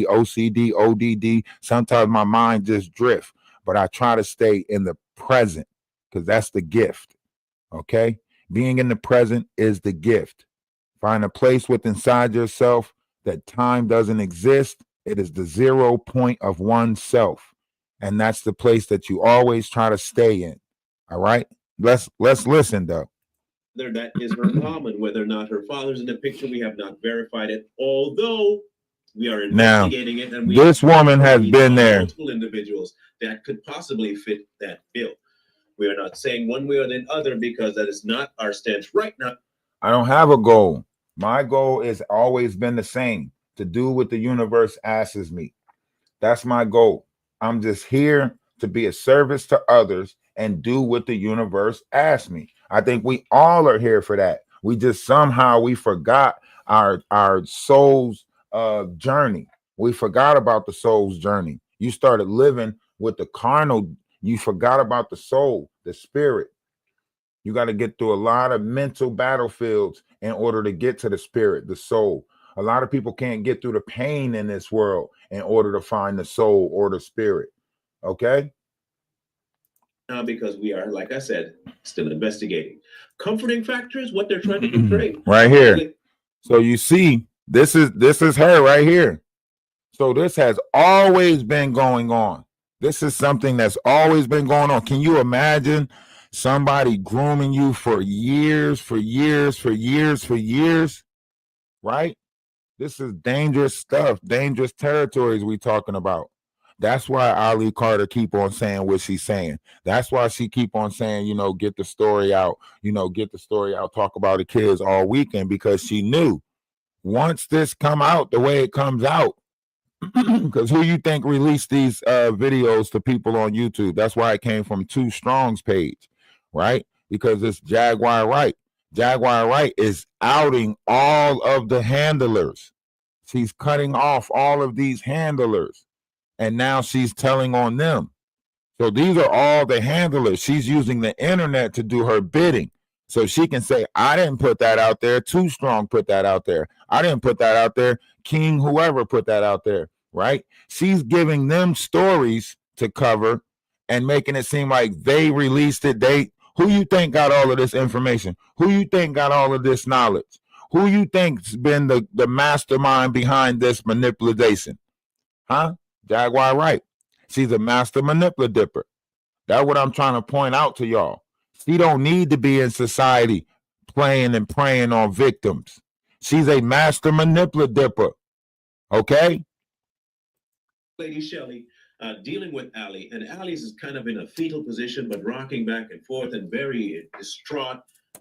OCD, ODD. Sometimes my mind just drifts, but I try to stay in the present because that's the gift, okay? Being in the present is the gift. Find a place within inside yourself that time doesn't exist. It is the 0 point of oneself. And that's the place that you always try to stay in, all right? Let's listen though. Whether that is her mom and whether or not her father's in the picture, we have not verified it. Although we are investigating it, and this woman has been there. Multiple individuals that could possibly fit that bill. We are not saying one way or the other because that is not our stance right now. I don't have a goal. My goal has always been the same: to do what the universe asks me. That's my goal. I'm just here to be a service to others and do what the universe asks me. I think we all are here for that. We just somehow we forgot our soul's journey. We forgot about the soul's journey. You started living with the carnal. You forgot about the soul, the spirit. You got to get through a lot of mental battlefields in order to get to the spirit, the soul. A lot of people can't get through the pain in this world in order to find the soul or the spirit. Okay? Because we are, like I said, still investigating. Comforting factors, what they're trying to portray. Right here. So you see, this is her right here. So this has always been going on. This is something that's always been going on. Can you imagine somebody grooming you for years, right? This is dangerous stuff, dangerous territories we talking about. That's why Ali Carter keep on saying what she's saying. That's why she keep on saying, get the story out, talk about the kids all weekend, because she knew once this come out the way it comes out, because who you think released these videos to people on YouTube? That's why it came from Too Strong's page, right? Because it's Jaguar Wright. Jaguar Wright is outing all of the handlers. She's cutting off all of these handlers. And now she's telling on them. So these are all the handlers. She's using the internet to do her bidding. So she can say, I didn't put that out there. Too Strong put that out there. I didn't put that out there. King, whoever put that out there, right? She's giving them stories to cover and making it seem like they released it. Who you think got all of this information? Who you think got all of this knowledge? Who you think's been the mastermind behind this manipulation? Huh? Jaguar Wright. She's a master manipulative. That's what I'm trying to point out to y'all. She don't need to be in society playing and preying on victims. She's a master manipulative. Okay? Lady Shelley dealing with Allie, and Allie's is kind of in a fetal position, but rocking back and forth and very distraught.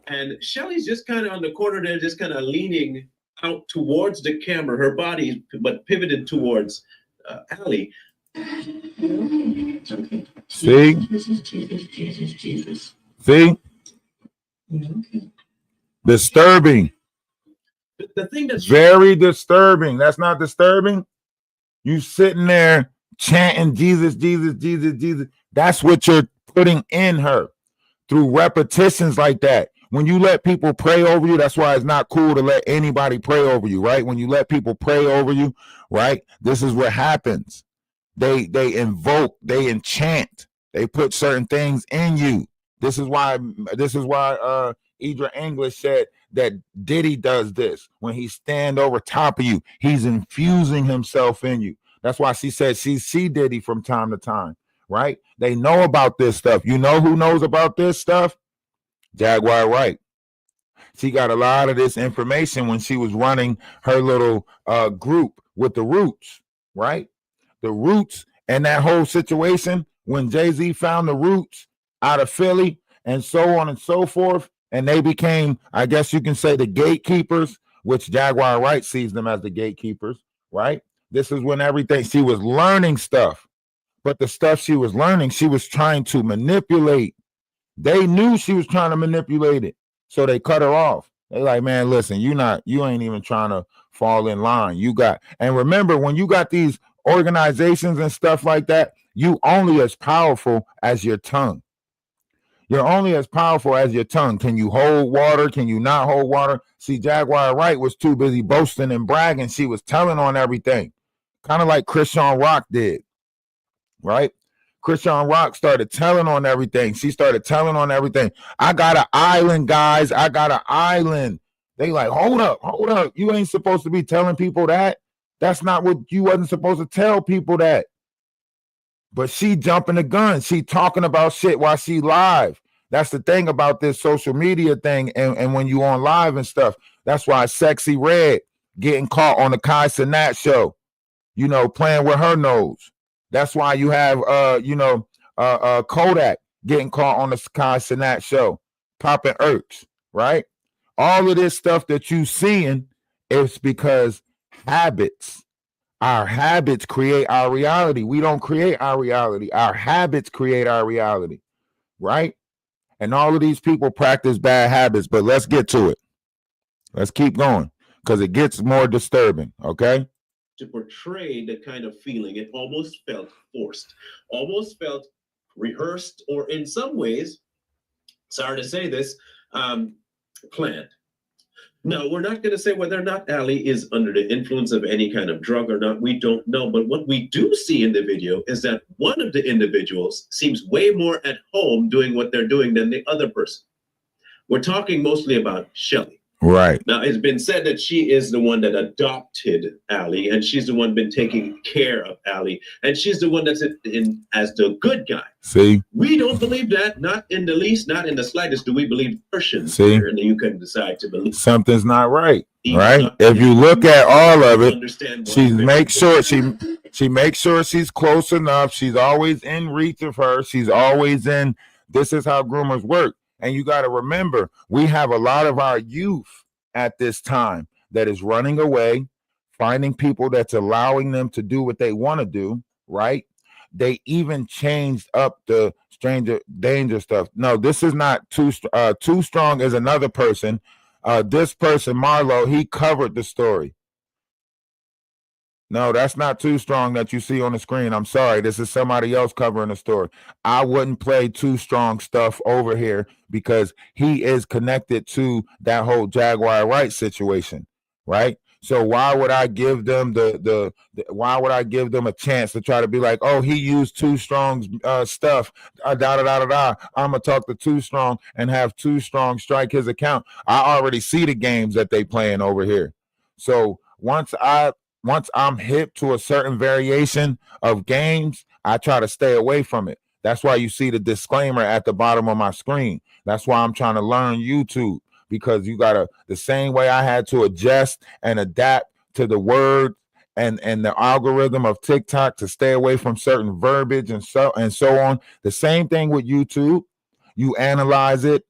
And Shelley's just kind of on the corner there, just kind of leaning out towards the camera, her body, but pivoted towards Allie. Okay. See? Jesus. See? Okay. Disturbing. The thing that's Very disturbing. That's not disturbing. You sitting there chanting Jesus, Jesus, Jesus, Jesus. That's what you're putting in her through repetitions like that. When you let people pray over you, that's why it's not cool to let anybody pray over you, right? When you let people pray over you, right? This is what happens. They invoke, they enchant, they put certain things in you. This is why Idra English said that Diddy does this. When he stand over top of you, he's infusing himself in you. That's why she said she see Diddy from time to time, right? They know about this stuff. You know who knows about this stuff? Jaguar Wright. She got a lot of this information when she was running her little group with the Roots, right? The Roots and that whole situation when Jay-Z found the Roots out of Philly and so on and so forth. And they became, I guess you can say, the gatekeepers, which Jaguar Wright sees them as the gatekeepers, right? This is when everything, she was learning stuff. But the stuff she was learning, she was trying to manipulate. They knew she was trying to manipulate it. So they cut her off. They like, man, listen, you ain't even trying to fall in line. And remember, when you got these organizations and stuff like that, you only as powerful as your tongue. You're only as powerful as your tongue. Can you hold water? Can you not hold water? See, Jaguar Wright was too busy boasting and bragging. She was telling on everything, kind of like Christian Rock did, right? Christian Rock started telling on everything. She started telling on everything. I got an island, guys. I got an island. They like, hold up. You ain't supposed to be telling people that. That's not what you wasn't supposed to tell people that. But she jumping the gun. She talking about shit while she live. That's the thing about this social media thing. And when you on live and stuff, that's why Sexy Red getting caught on the Kai Cenat show, playing with her nose. That's why you have, Kodak getting caught on the Kai Cenat show, popping irks, right? All of this stuff that you seeing is because habits. Our habits create our reality. We don't create our reality. Our habits create our reality, right? And all of these people practice bad habits, but let's get to it. Let's keep going because it gets more disturbing, okay? To portray the kind of feeling, it almost felt forced, almost felt rehearsed, or in some ways, sorry to say this, planned. Now, we're not going to say whether or not Allie is under the influence of any kind of drug or not. We don't know. But what we do see in the video is that one of the individuals seems way more at home doing what they're doing than the other person. We're talking mostly about Shelley. Right. Now, it's been said that she is the one that adopted Allie, and she's the one been taking care of Allie, and she's the one that's in as the good guy. See? We don't believe that, not in the least, not in the slightest do we believe versions. See? And you can decide to believe. Something's not right, right? If you look at all of it, she makes sure she makes sure she's close enough. She's always in reach of her. She's always in, this is how groomers work. And you got to remember, we have a lot of our youth at this time that is running away, finding people that's allowing them to do what they want to do, right? They even changed up the stranger danger stuff. No, this is not Too Strong is another person. This person, Marlo, he covered the story. No, that's not Too Strong that you see on the screen. I'm sorry. This is somebody else covering the story. I wouldn't play Too Strong stuff over here because he is connected to that whole Jaguar Wright situation, right? So why would I give them why would I give them a chance to try to be like, oh, he used Too Strong's stuff, I'm gonna talk to Too Strong and have Too Strong strike his account. I already see the games that they playing over here. So once I'm hip to a certain variation of games, I try to stay away from it. That's why you see the disclaimer at the bottom of my screen. That's why I'm trying to learn YouTube, because you gotta, the same way I had to adjust and adapt to the word and the algorithm of TikTok to stay away from certain verbiage and so on. The same thing with YouTube. You analyze it,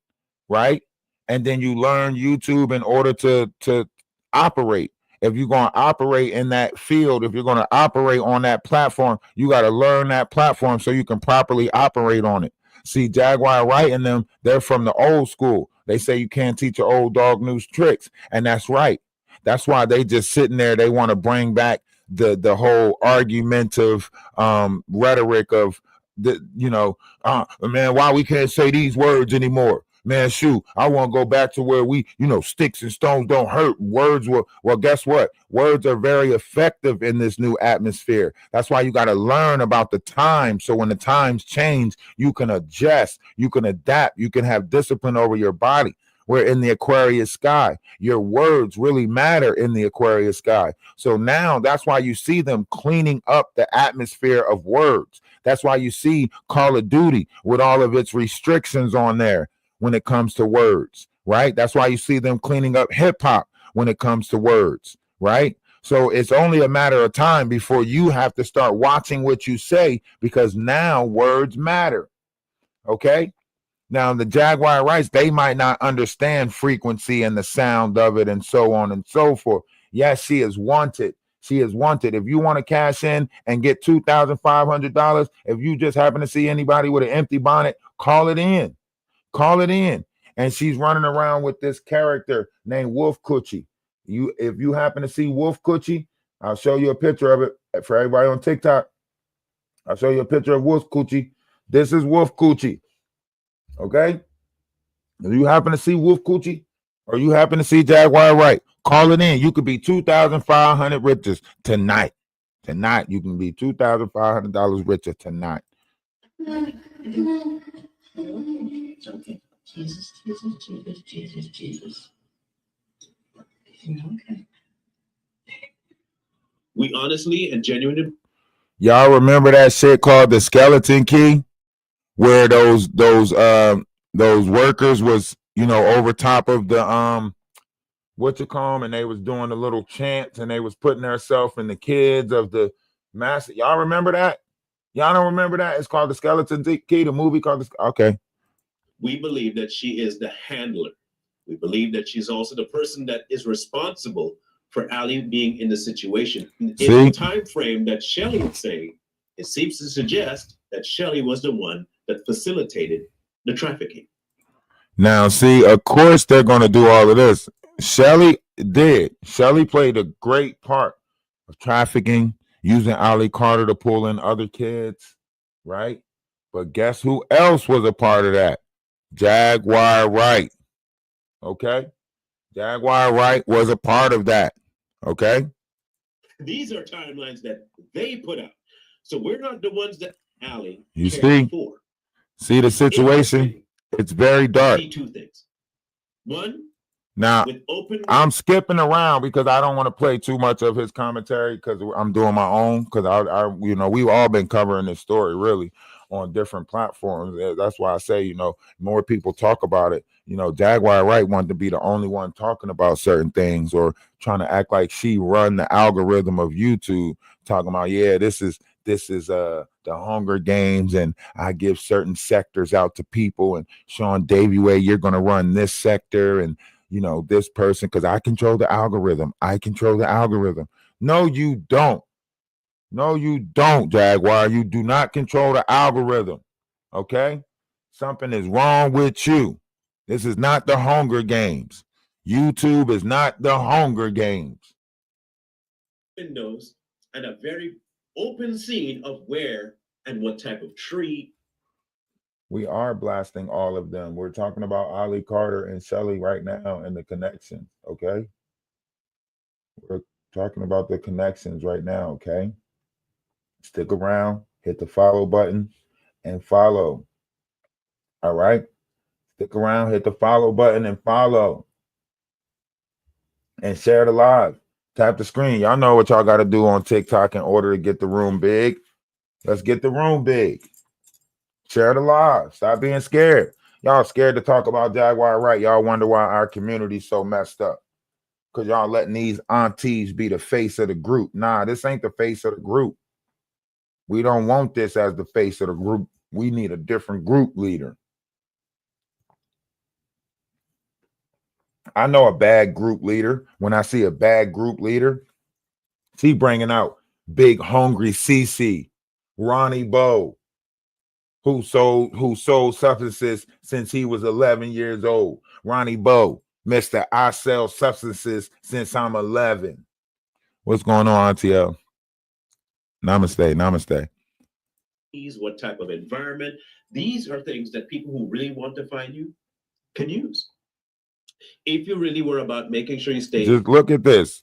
right? And then you learn YouTube in order to operate. If you're going to operate in that field, if you're going to operate on that platform, you got to learn that platform so you can properly operate on it. See, Jaguar Wright and them, they're from the old school. They say you can't teach an old dog new tricks, and that's right. That's why they just sitting there. They want to bring back the whole argumentative rhetoric of man, why we can't say these words anymore? Man, shoot, I want to go back to where we, sticks and stones don't hurt. Words will, well, guess what? Words are very effective in this new atmosphere. That's why you got to learn about the times. So when the times change, you can adjust, you can adapt, you can have discipline over your body. We're in the Aquarius sky. Your words really matter in the Aquarius sky. So now that's why you see them cleaning up the atmosphere of words. That's why you see Call of Duty with all of its restrictions on there when it comes to words, right? That's why you see them cleaning up hip hop when it comes to words, right? So it's only a matter of time before you have to start watching what you say, because now words matter, okay? Now, the Jaguar Wrights, they might not understand frequency and the sound of it and so on and so forth. Yes, she is wanted. She is wanted. If you want to cash in and get $2,500, if you just happen to see anybody with an empty bonnet, call it in. Call it in. And she's running around with this character named Wolf Coochie. If you happen to see Wolf Coochie, I'll show you a picture of it for everybody on TikTok. I'll show you a picture of Wolf Coochie. This is Wolf Coochie. Okay? If you happen to see Wolf Coochie or you happen to see Jaguar Wright, call it in. You could be $2,500 richer tonight. Tonight, you can be $2,500 richer tonight. It's okay. Jesus, Jesus, Jesus, Jesus, Jesus. Okay. We honestly and genuinely. Y'all remember that shit called the skeleton key, where those workers was, over top of the what you call them, and they was doing the little chants and they was putting themselves in the kids of the master. Y'all remember that? Y'all don't remember that? It's called the skeleton key, the movie called okay. We believe that she is the handler. We believe that she's also the person that is responsible for Ali being in the situation. In the time frame that Shelley is saying, it seems to suggest that Shelley was the one that facilitated the trafficking. Now, see, of course they're going to do all of this. Shelley did. Shelley played a great part of trafficking, using Ali Carter to pull in other kids, right? But guess who else was a part of that? Jaguar Wright. Okay? Jaguar Wright was a part of that. Okay? These are timelines that they put out. So we're not the ones that Ali you see for. See the situation? It's very dark. See two things. One, now I'm skipping around because I don't want to play too much of his commentary because I'm doing my own, because I we've all been covering this story really on different platforms. That's why I say, more people talk about it. Jaguar Wright wanted to be the only one talking about certain things or trying to act like she run the algorithm of YouTube, talking about, this is the Hunger Games, and I give certain sectors out to people, and Sean Davieway, you're going to run this sector, and this person, because I control the algorithm. I control the algorithm. No, you don't. No, you don't, Jaguar. You do not control the algorithm. Okay? Something is wrong with you. This is not the Hunger Games. YouTube is not the Hunger Games. Windows and a very open scene of where and what type of tree. We are blasting all of them. We're talking about Ali Carter and Shelley right now and the connections, okay? We're talking about the connections right now, okay? Stick around, hit the follow button, and follow. All right? Stick around, hit the follow button, and follow. And share the live. Tap the screen. Y'all know what y'all got to do on TikTok in order to get the room big. Let's get the room big. Share the live. Stop being scared. Y'all scared to talk about Jaguar Wright. Y'all wonder why our community's so messed up. because y'all letting these aunties be the face of the group. Nah, this ain't the face of the group. We don't want this as the face of the group. We need a different group leader. I know a bad group leader. When I see a bad group leader, she bringing out big hungry CC, Ronnie Bowe, who sold substances since he was 11 years old. Ronnie Bowe, Mr. I sell substances since I'm 11. What's going on, RTL? Namaste. What type of environment? These are things that people who really want to find you can use. If you really were about making sure you stay. Just look at this.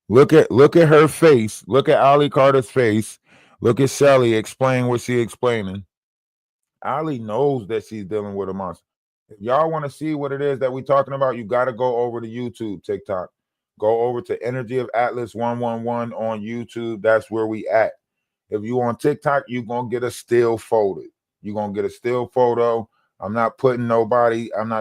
Look at her face. Look at Ali Carter's face. Look at Shelly explain what she's explaining. Ali knows that she's dealing with a monster. If y'all want to see what it is that we're talking about, you got to go over to YouTube, TikTok. Go over to Energy of Atlas 111 on YouTube. That's where we at. If you on TikTok, you're going to get a still folded. You're going to get a still photo. I'm not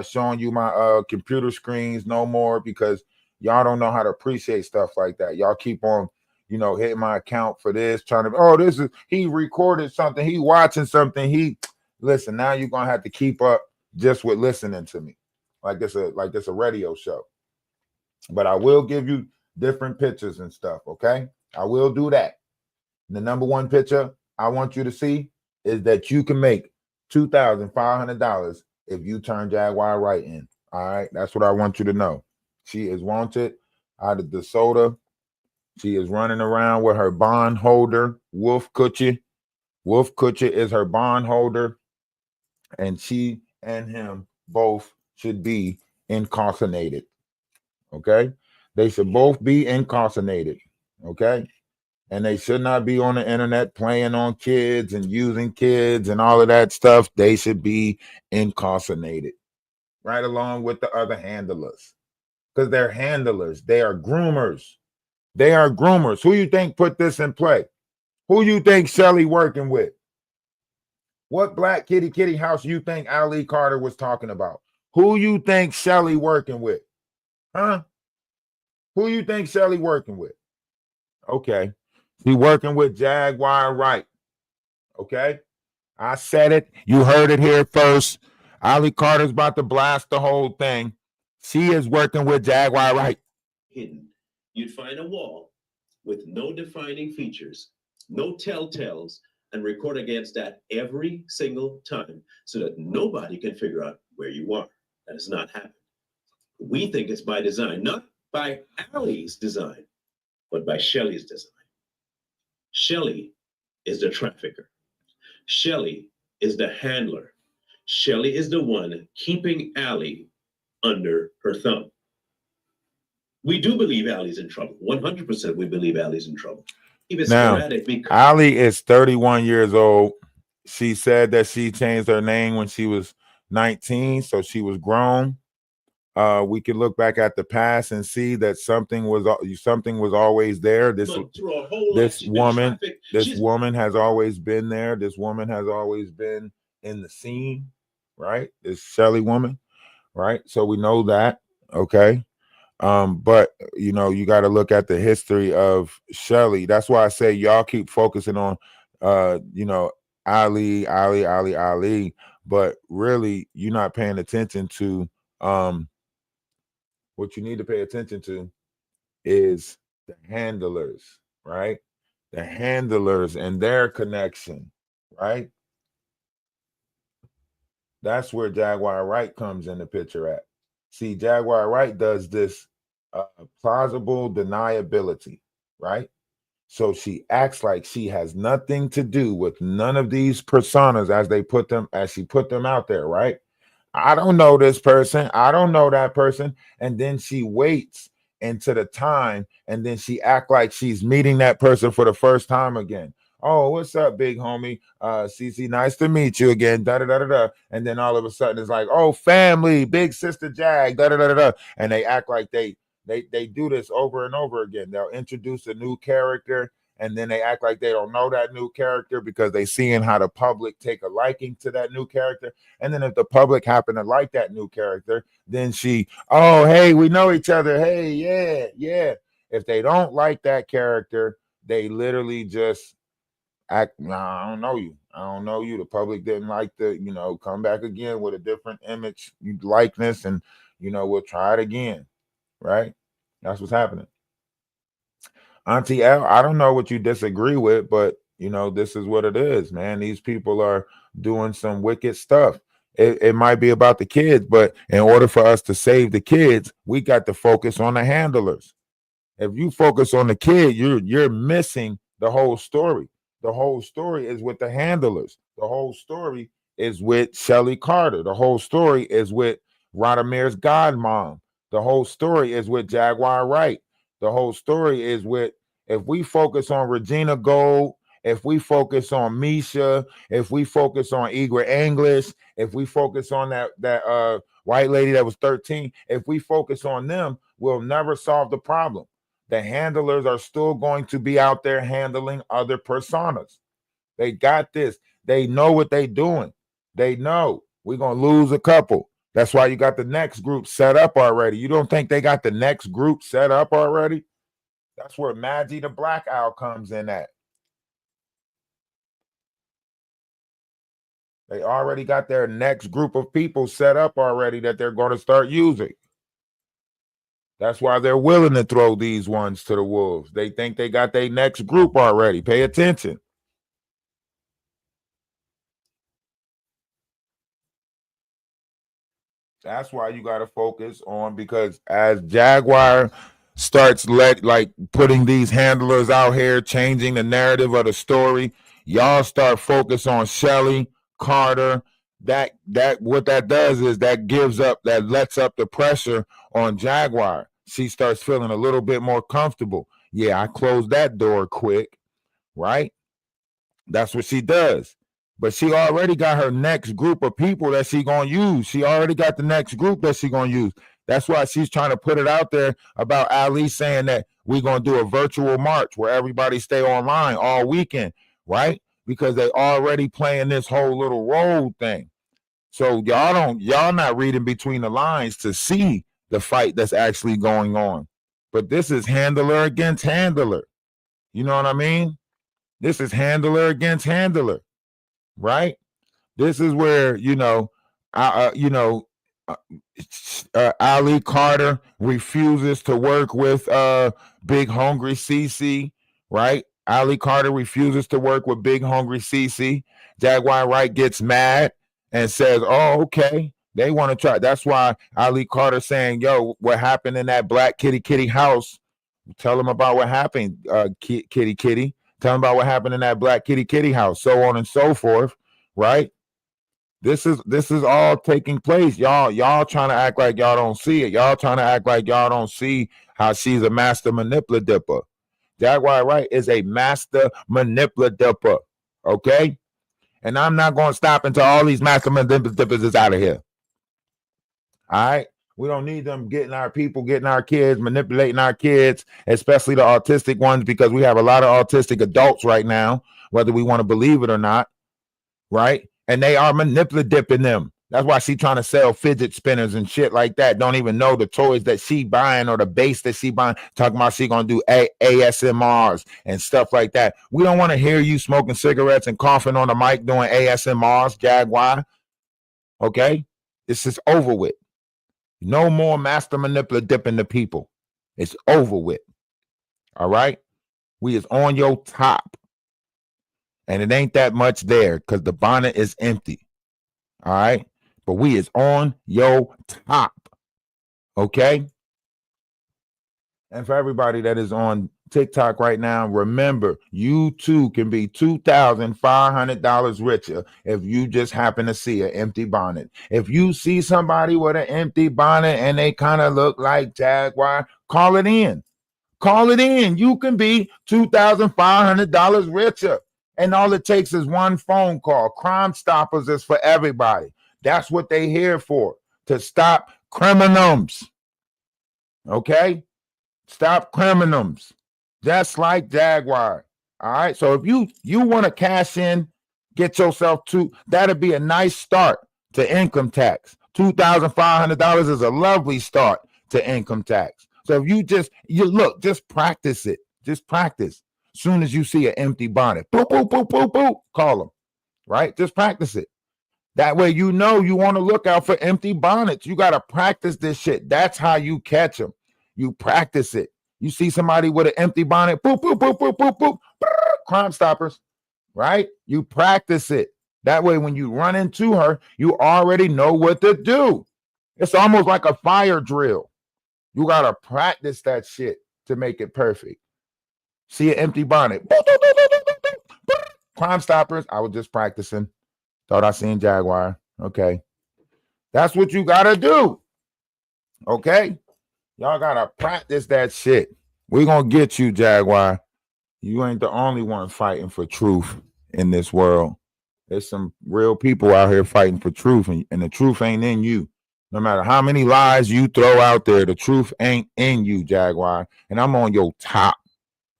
showing you my computer screens no more because y'all don't know how to appreciate stuff like that. Y'all keep on, hitting my account for this, trying to, he recorded something, he watching something, listen, now you're going to have to keep up just with listening to me. Like it's a radio show. But I will give you different pictures and stuff, okay? I will do that. The number one picture I want you to see is that you can make $2,500 if you turn Jaguar Wright in. All right, that's what I want you to know. She is wanted out of DeSoto. She is running around with her bond holder, Wolf Kutcher. Wolf Kutcher is her bond holder, and she and him both should be incarcerated. Okay, they should both be incarcerated. Okay. And they should not be on the internet playing on kids and using kids and all of that stuff. They should be incarcerated, right along with the other handlers. Because they're handlers. They are groomers. They are groomers. Who you think put this in play? Who you think Shelly working with? What black kitty house you think Ali Carter was talking about? Who you think Shelly working with? Huh? Who you think Shelly working with? Okay. He working with Jaguar Wright. Okay. I said it. You heard it here first. Ali Carter's about to blast the whole thing. She is working with Jaguar Wright. Hidden. You'd find a wall with no defining features, no telltales, and record against that every single time so that nobody can figure out where you are. That has not happened. We think it's by design, not by Ali's design, but by Shelly's design. Shelly is the trafficker. Shelly is the handler. Shelly is the one keeping Ali under her thumb. We do believe Ali's in trouble. 100% we believe Ali's in trouble. Even sporadic because Ali is 31 years old. She said that she changed her name when she was 19, so she was grown. We can look back at the past and see that something was always there. This woman has always been there. This woman has always been in the scene, right? This Shelly woman, right? So we know that, okay. But you got to look at the history of Shelly. That's why I say y'all keep focusing on Ali, but really you're not paying attention to what you need to pay attention to is the handlers, right? The handlers and their connection, right? That's where Jaguar Wright comes in the picture at. See, Jaguar Wright does this plausible deniability, right? So she acts like she has nothing to do with none of these personas as she put them out there, right? I don't know this person. I don't know that person. And then she waits into the time and then she act like she's meeting that person for the first time again. Oh, what's up, big homie? CC, nice to meet you again. Da-da-da-da-da. And then all of a sudden it's like, oh, family, big sister Jag, da-da-da-da-da. And they act like they do this over and over again. They'll introduce a new character and then they act like they don't know that new character because they seeing how the public take a liking to that new character. And then if the public happen to like that new character, then oh, hey, we know each other. Hey, yeah. If they don't like that character, they literally just act, nah, I don't know you. I don't know you. The public didn't like come back again with a different image, likeness, and, we'll try it again. Right? That's what's happening. Auntie L, I don't know what you disagree with, but, this is what it is, man. These people are doing some wicked stuff. It might be about the kids, but in order for us to save the kids, we got to focus on the handlers. If you focus on the kid, you're missing the whole story. The whole story is with the handlers. The whole story is with Shelly Carter. The whole story is with Radomir's godmom. The whole story is with Jaguar Wright. The whole story is with, if we focus on Regina Gold, if we focus on Misha, if we focus on Igor English, if we focus on that white lady that was 13, if we focus on them, we'll never solve the problem. The handlers are still going to be out there handling other personas. They got this. They know what they're doing. They know we're going to lose a couple. That's why you got the next group set up already. You don't think they got the next group set up already? That's where Maggie the Black Owl comes in at. They already got their next group of people set up already that they're going to start using. That's why they're willing to throw these ones to the wolves. They think they got their next group already. Pay attention. That's why you got to focus on, because as Jaguar starts putting these handlers out here, changing the narrative of the story, y'all start focus on Shelly, Carter. That what that does is that lets up the pressure on Jaguar. She starts feeling a little bit more comfortable. Yeah, I closed that door quick, right? That's what she does. But she already got her next group of people that she gonna use. She already got the next group that she gonna use. That's why she's trying to put it out there about Ali saying that we're gonna do a virtual march where everybody stay online all weekend, right? Because they already playing this whole little role thing. So y'all not reading between the lines to see the fight that's actually going on. But this is handler against handler. You know what I mean? This is handler against handler, right? This is where Ali Carter refuses to work with Big Hungry CC, right? Ali Carter refuses to work with Big Hungry CC. Jaguar Wright gets mad and says, "Oh, okay, they want to try." That's why Ali Carter saying, "Yo, what happened in that Black Kitty house? Tell them about what happened, Kitty. Tell them about what happened in that Black Kitty house." So on and so forth, right? This is all taking place. Y'all trying to act like y'all don't see it. Y'all trying to act like y'all don't see how she's a master manipulative. Jaguar Wright is a master manipulative. Okay? And I'm not going to stop until all these master manipulatives is out of here. All right? We don't need them getting our people, getting our kids, manipulating our kids, especially the autistic ones, because we have a lot of autistic adults right now, whether we want to believe it or not, right? And they are manipulating them. That's why she's trying to sell fidget spinners and shit like that. Don't even know the toys that she buying or the base that she buying. Talking about she gonna do ASMRs and stuff like that. We don't want to hear you smoking cigarettes and coughing on the mic doing ASMRs, Jaguar. Okay? This is over with. No more master manipulating the people. It's over with. All right? We is on your top. And it ain't that much there because the bonnet is empty. All right? But we is on your top. Okay? And for everybody that is on TikTok right now, remember, you too can be $2,500 richer if you just happen to see an empty bonnet. If you see somebody with an empty bonnet and they kind of look like Jaguar, call it in. Call it in. You can be $2,500 richer. And all it takes is one phone call. Crime Stoppers is for everybody. That's what they here for, to stop criminals. Okay? Stop criminals. Just like Jaguar. All right. So if you want to cash in, get yourself to, that'd be a nice start to income tax. $2,500 is a lovely start to income tax. So if you look, just practice it. Just practice. Soon as you see an empty bonnet, boop, boop, boop, boop, boop, call them. Right? Just practice it. That way you want to look out for empty bonnets. You got to practice this shit. That's how you catch them. You practice it. You see somebody with an empty bonnet, boop, boop, boop, boop, boop, boop, Crime Stoppers, right? You practice it. That way when you run into her, you already know what to do. It's almost like a fire drill. You got to practice that shit to make it perfect. See an empty bonnet. Crime Stoppers. I was just practicing. Thought I seen Jaguar. Okay. That's what you got to do. Okay. Y'all got to practice that shit. We're going to get you, Jaguar. You ain't the only one fighting for truth in this world. There's some real people out here fighting for truth, and the truth ain't in you. No matter how many lies you throw out there, the truth ain't in you, Jaguar. And I'm on your top.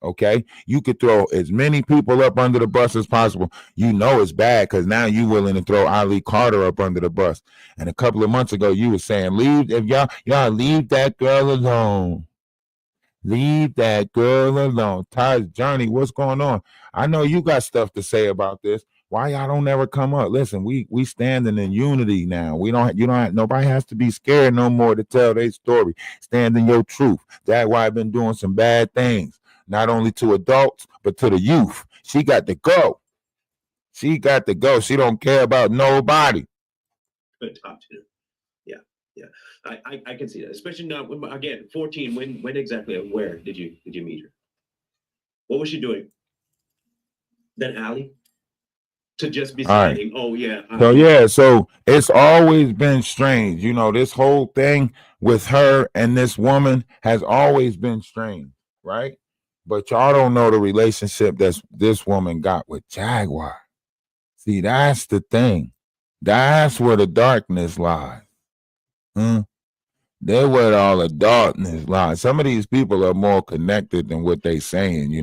Okay, you could throw as many people up under the bus as possible. You know it's bad because now you willing to throw Ali Carter up under the bus. And a couple of months ago, you were saying, y'all leave that girl alone. Leave that girl alone. Ty's Journey, what's going on? I know you got stuff to say about this. Why y'all don't ever come up? Listen, we standing in unity now. Nobody has to be scared no more to tell their story. Stand in your truth. That's why I've been doing some bad things. Not only to adults, but to the youth. She got to go. She got to go. She don't care about nobody. Good top two. Yeah. I can see that, especially now. Again, 14. When exactly and where did you meet her? What was she doing? Then Allie to just be saying, "Oh yeah." So it's always been strange. This whole thing with her and this woman has always been strange, right? But y'all don't know the relationship that this woman got with Jaguar. See, that's the thing. That's where the darkness lies. They're where all the darkness lies. Some of these people are more connected than what they saying,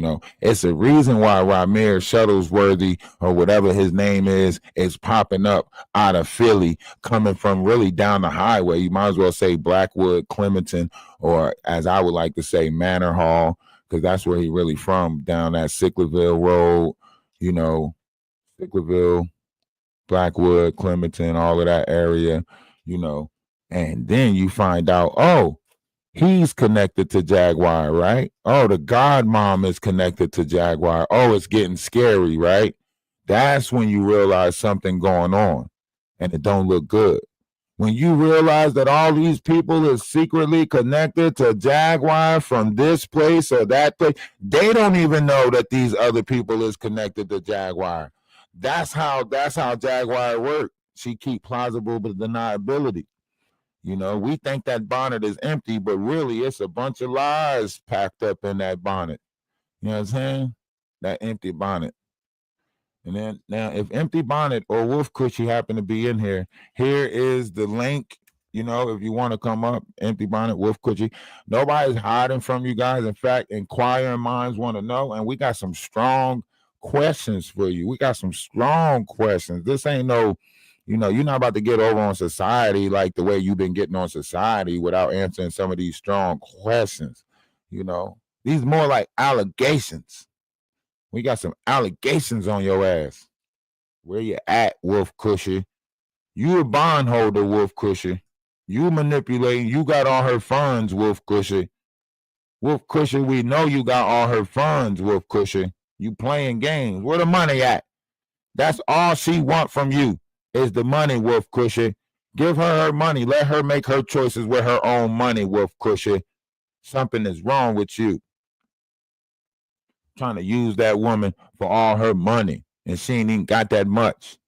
It's a reason why Ramir Shuttlesworthy, or whatever his name is popping up out of Philly, coming from really down the highway. You might as well say Blackwood, Clementon, or as I would like to say, Manor Hall, because that's where he really from, down that Sicklerville Road, Sicklerville, Blackwood, Clementon, all of that area, And then you find out, oh, he's connected to Jaguar, right? Oh, the godmom is connected to Jaguar. Oh, it's getting scary, right? That's when you realize something going on and it don't look good. When you realize that all these people is secretly connected to Jaguar from this place or that place, they don't even know that these other people is connected to Jaguar. That's how Jaguar works. She keep plausible but deniability. We think that bonnet is empty, but really it's a bunch of lies packed up in that bonnet. You know what I'm saying? That empty bonnet. And then now, if Empty Bonnet or Wolf Cushy happen to be in here, here is the link. If you want to come up, Empty Bonnet, Wolf Cushy. Nobody's hiding from you guys. In fact, inquiring minds want to know. And we got some strong questions for you. We got some strong questions. This ain't no, you're not about to get over on society like the way you've been getting on society without answering some of these strong questions. These more like allegations. We got some allegations on your ass. Where you at, Wolf Cushy? You a bondholder, Wolf Cushy. You manipulating. You got all her funds, Wolf Cushy. Wolf Cushy, we know you got all her funds, Wolf Cushy. You playing games. Where the money at? That's all she want from you is the money, Wolf Cushy. Give her money. Let her make her choices with her own money, Wolf Cushy. Something is wrong with you. Trying to use that woman for all her money, and she ain't even got that much.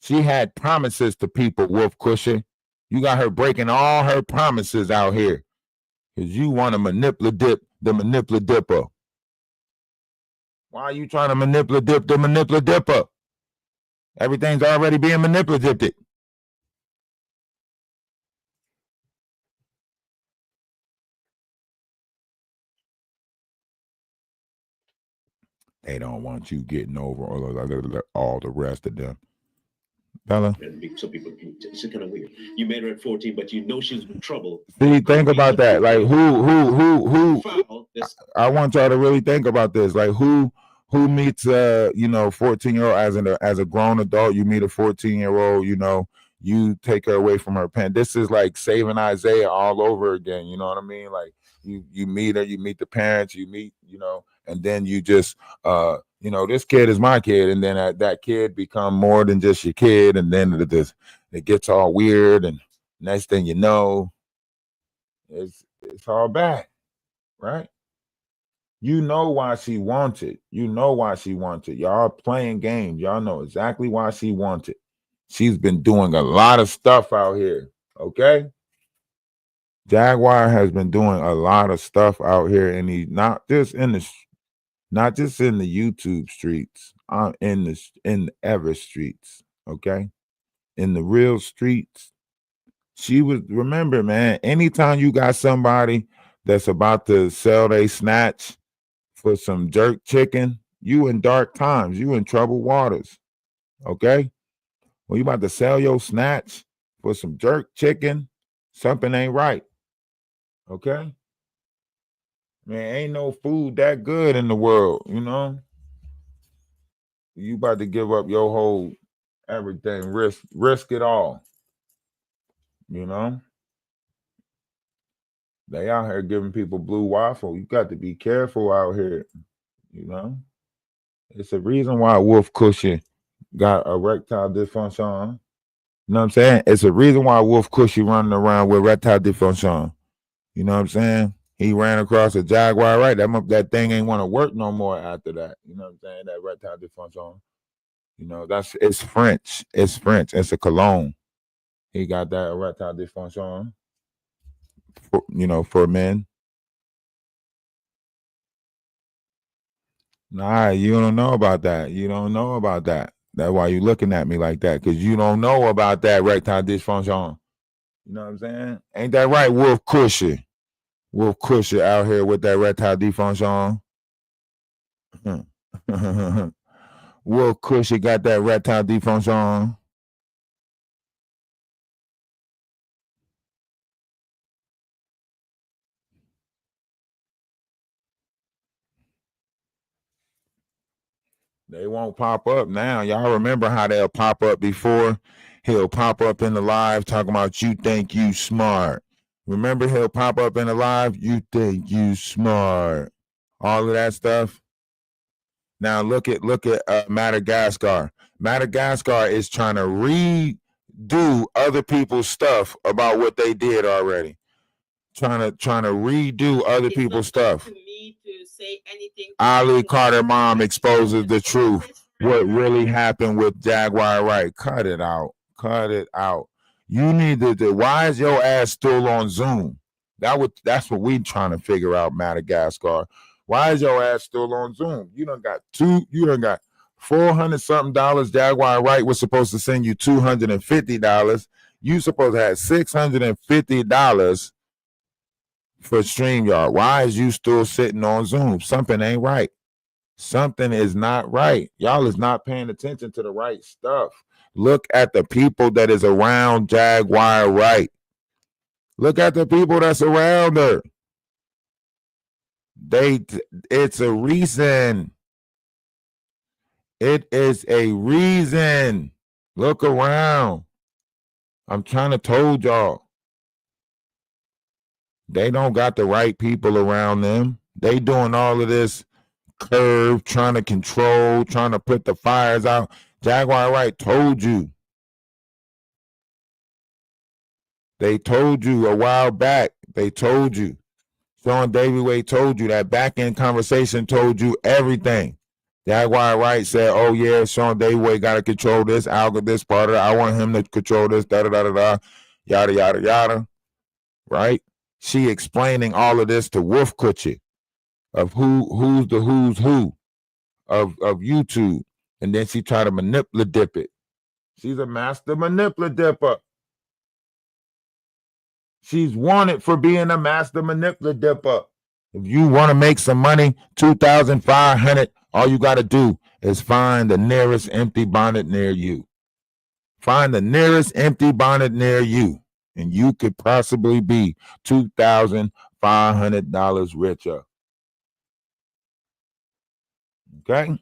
She had promises to people, Wolf Cushy. You got her breaking all her promises out here because you want to the manipulative. Why are you trying to manipulative the manipulative? Everything's already being manipulated. They don't want you getting over all the rest of them. Bella. And some people, it's kind of weird. You met her at 14, but you know she was in trouble. See, think about that. Like who Foul, I want y'all to really think about this. Like who meets 14-year-old as a grown adult, you meet a 14-year-old, you take her away from her parents. This is like Saving Isaiah all over again. You know what I mean? Like you meet her, you meet the parents, you meet, and then you just this kid is my kid, and then that kid become more than just your kid, and then it gets all weird, and next thing you know, it's all bad, right? You know why she wanted. You know why she wanted. Y'all playing games. Y'all know exactly why she wanted. She's been doing a lot of stuff out here, okay? Jaguar has been doing a lot of stuff out here, and he's not just in the YouTube streets, in the ever streets, okay? In the real streets. Remember, man, anytime you got somebody that's about to sell they snatch for some jerk chicken, you in dark times, you in troubled waters, okay? When you about to sell your snatch for some jerk chicken, something ain't right, okay? Man, ain't no food that good in the world, You about to give up your whole everything, risk it all, They out here giving people blue waffle. You got to be careful out here, It's a reason why Wolf Cushy got erectile dysfunction. You know what I'm saying? It's a reason why Wolf Cushy running around with erectile dysfunction. You know what I'm saying? He ran across a Jaguar Wright. That thing ain't want to work no more after that. You know what I'm saying? That erectile dysfunction. It's French. It's French. It's a cologne. He got that erectile dysfunction. For men. Nah, you don't know about that. You don't know about that. That's why you looking at me like that, because you don't know about that erectile dysfunction. You know what I'm saying? Ain't that right, Wolf Cushy? Wolf Cushy out here with that erectile dysfunction. Wolf Cushy got that erectile dysfunction. They won't pop up now. Y'all remember how they'll pop up before? He'll pop up in the live talking about you think you smart. Remember he'll pop up in the live, you think you smart. All of that stuff. Now look at Madagascar. Madagascar is trying to redo other people's stuff about what they did already. Trying to redo other people's stuff. Ali Carter mom exposes the truth. What really happened with Jaguar Wright? Cut it out. Cut it out. You need to. Why is your ass still on Zoom? That's what we trying to figure out, Madagascar. Why is your ass still on Zoom? You done got $400 something. Jaguar Wright was supposed to send you $250. You supposed to have $650 for StreamYard. Why is you still sitting on Zoom? Something ain't right. Something is not right. Y'all is not paying attention to the right stuff. Look at the people that is around Jaguar Wright. Look at the people that's around her. It's a reason. It is a reason. Look around. I'm trying to told y'all. They don't got the right people around them. They doing all of this curve, trying to control, trying to put the fires out. Jaguar Wright told you. They told you a while back. They told you. Sean Davidway told you. That back end conversation told you everything. Jaguar Wright said, oh yeah, Sean Davidway got to control this, this part of it. I want him to control this, yada, yada, yada. Right? She explaining all of this to Wolf Cushy of who's who of YouTube. And then she tried to manipulative it. She's a master manipulative. She's wanted for being a master manipulative. If you want to make some money, $2,500 All you got to do is find the nearest empty bonnet near you. Find the nearest empty bonnet near you, and you could possibly be $2,500 richer. Okay?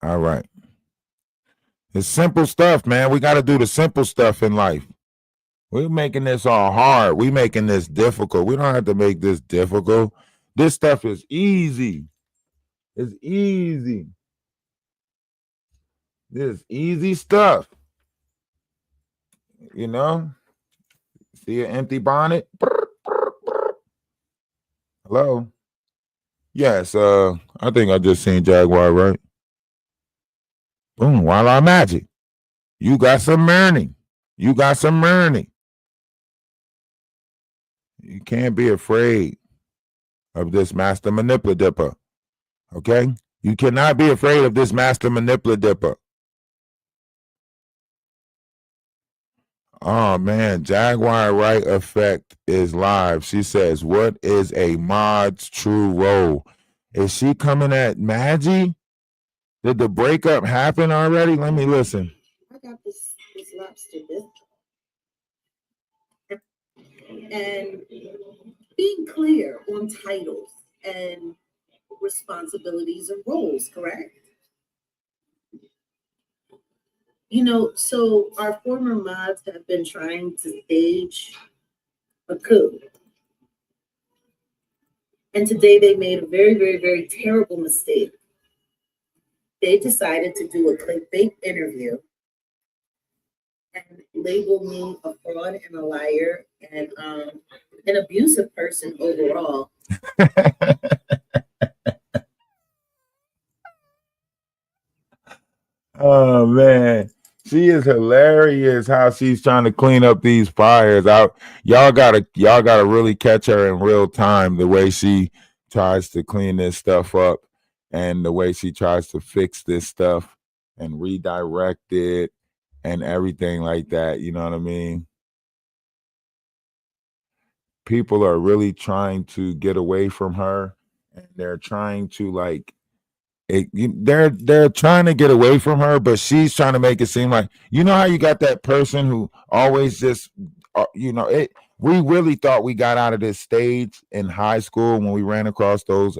All right. It's simple stuff, man. We got to do the simple stuff in life. We're making this all hard. We're making this difficult. We don't have to make this difficult. This stuff is easy. It's easy. This easy stuff. You know? See an empty bonnet? Hello? Yes, I think I just seen Jaguar, right? Boom, voila magic. You got some money. You got some money. You can't be afraid of this master manipulative. Okay? You cannot be afraid of this master manipulative. Oh man, Jaguar Wright effect is live. She says, "What is a mod's true role?" Is she coming at Maggie? Did the breakup happen already? Let me listen. I got this lobster biscuit. And being clear on titles and responsibilities and roles, correct? You know, so our former mods have been trying to stage a coup. And today they made a very, very, very terrible mistake. They decided to do a clickbait interview and label me a fraud and a liar and an abusive person overall. Oh man, she is hilarious how she's trying to clean up these fires out. Y'all gotta really catch her in real time, the way she tries to clean this stuff up and the way she tries to fix this stuff and redirect it and everything like that. You know what I mean? People are really trying to get away from her, and they're trying to they're trying to get away from her, but she's trying to make it seem like, you know how you got that person who always just we really thought we got out of this stage in high school when we ran across those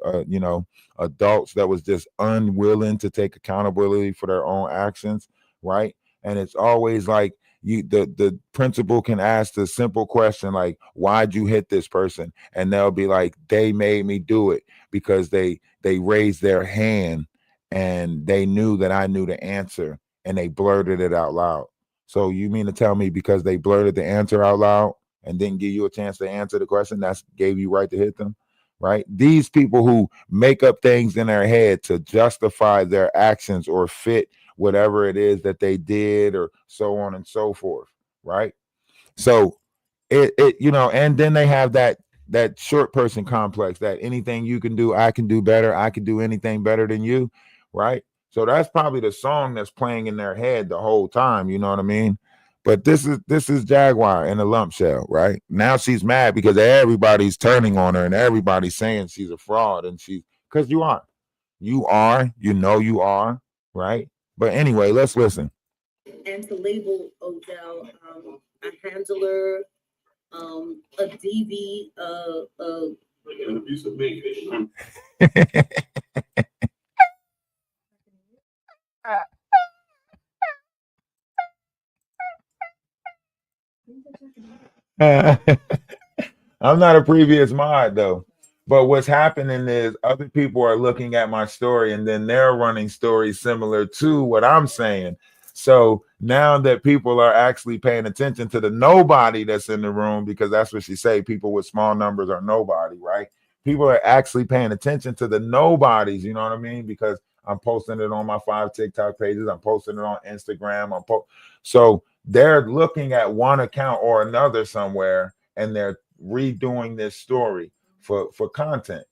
adults that was just unwilling to take accountability for their own actions, right? And it's always like the principal can ask the simple question like, why'd you hit this person? And they'll be like, they made me do it because they raised their hand and they knew that I knew the answer and they blurted it out loud. So you mean to tell me because they blurted the answer out loud and didn't give you a chance to answer the question, that's gave you right to hit them, right? These people who make up things in their head to justify their actions or fit whatever it is that they did or so on and so forth, right? So it and then they have that short person complex, that anything you can do, I can do better. I can do anything better than you, right? So that's probably the song that's playing in their head the whole time, you know what I mean? But this is Jaguar in a lump shell, right? Now she's mad because everybody's turning on her and everybody's saying she's a fraud, and because you are, you are, right? But anyway, let's listen. And to label Odell a handler, a DV, An abusive man. I'm not a previous mod though. But what's happening is other people are looking at my story and then they're running stories similar to what I'm saying. So now that people are actually paying attention to the nobody that's in the room, because that's what she say, people with small numbers are nobody, right? People are actually paying attention to the nobodies, you know what I mean? Because I'm posting it on my 5 TikTok pages, I'm posting it on Instagram, so they're looking at one account or another somewhere and they're redoing this story for content,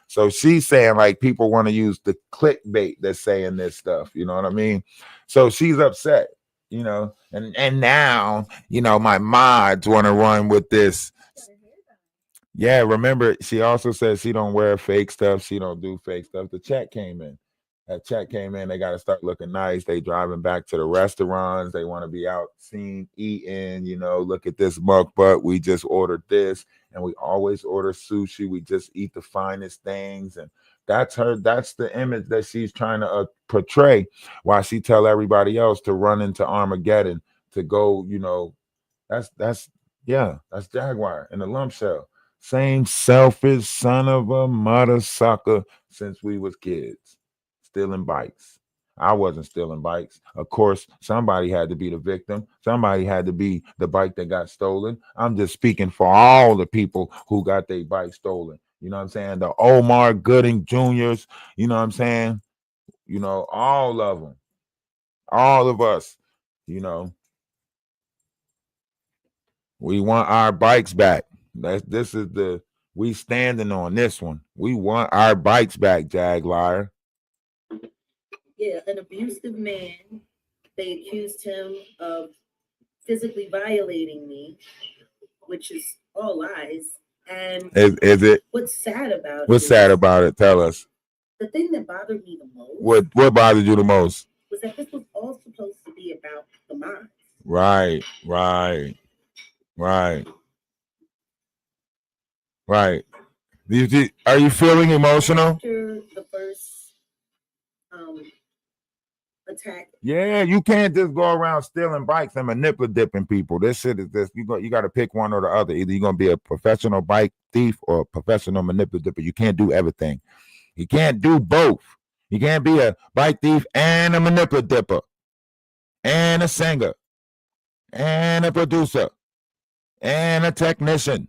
so she's saying like people want to use the clickbait that's saying this stuff, you know what I mean? So she's upset, and now my mods want to run with this. Yeah, remember, she also said she don't wear fake stuff. She don't do fake stuff. The check came in. That check came in. They got to start looking nice. They driving back to the restaurants. They want to be out seen eating. Look at this mukbang. We just ordered this, and we always order sushi. We just eat the finest things, and that's her. That's the image that she's trying to portray. While she tell everybody else to run into Armageddon to go. That's Jaguar in the lump shell. Same selfish son of a mother sucker since we was kids, stealing bikes. I wasn't stealing bikes. Of course, somebody had to be the victim. Somebody had to be the bike that got stolen. I'm just speaking for all the people who got their bike stolen. You know what I'm saying? The Omar Gooding Juniors, you know what I'm saying? All of them, all of us, you know. We want our bikes back. We standing on this one. We want our bikes back, Jaguar. Yeah, an abusive man. They accused him of physically violating me, which is all lies. And is it? What's sad about What's sad about it? Tell us. The thing that bothered me the most. What bothered you the most? Was that this was all supposed to be about the mind. Right. Are you feeling emotional? After the first attack. Yeah, you can't just go around stealing bikes and manipulating people. This shit is this. You got to pick one or the other. Either you're gonna be a professional bike thief or a professional manipulative. You can't do everything. You can't do both. You can't be a bike thief and a manipulative, and a singer, and a producer, and a technician,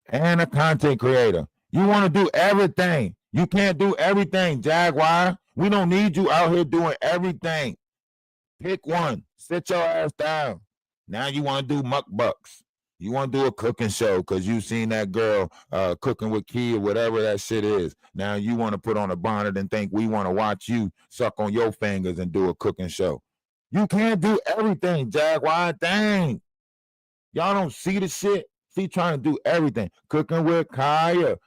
and a content creator. You want to do everything. You can't do everything, Jaguar. We don't need you out here doing everything. Pick one. Sit your ass down. Now you want to do mukbangs. You want to do a cooking show because you seen that girl cooking with Key or whatever that shit is. Now you want to put on a bonnet and think we want to watch you suck on your fingers and do a cooking show. You can't do everything, Jaguar. Dang. Y'all don't see the shit. She trying to do everything. Cooking with Kaya.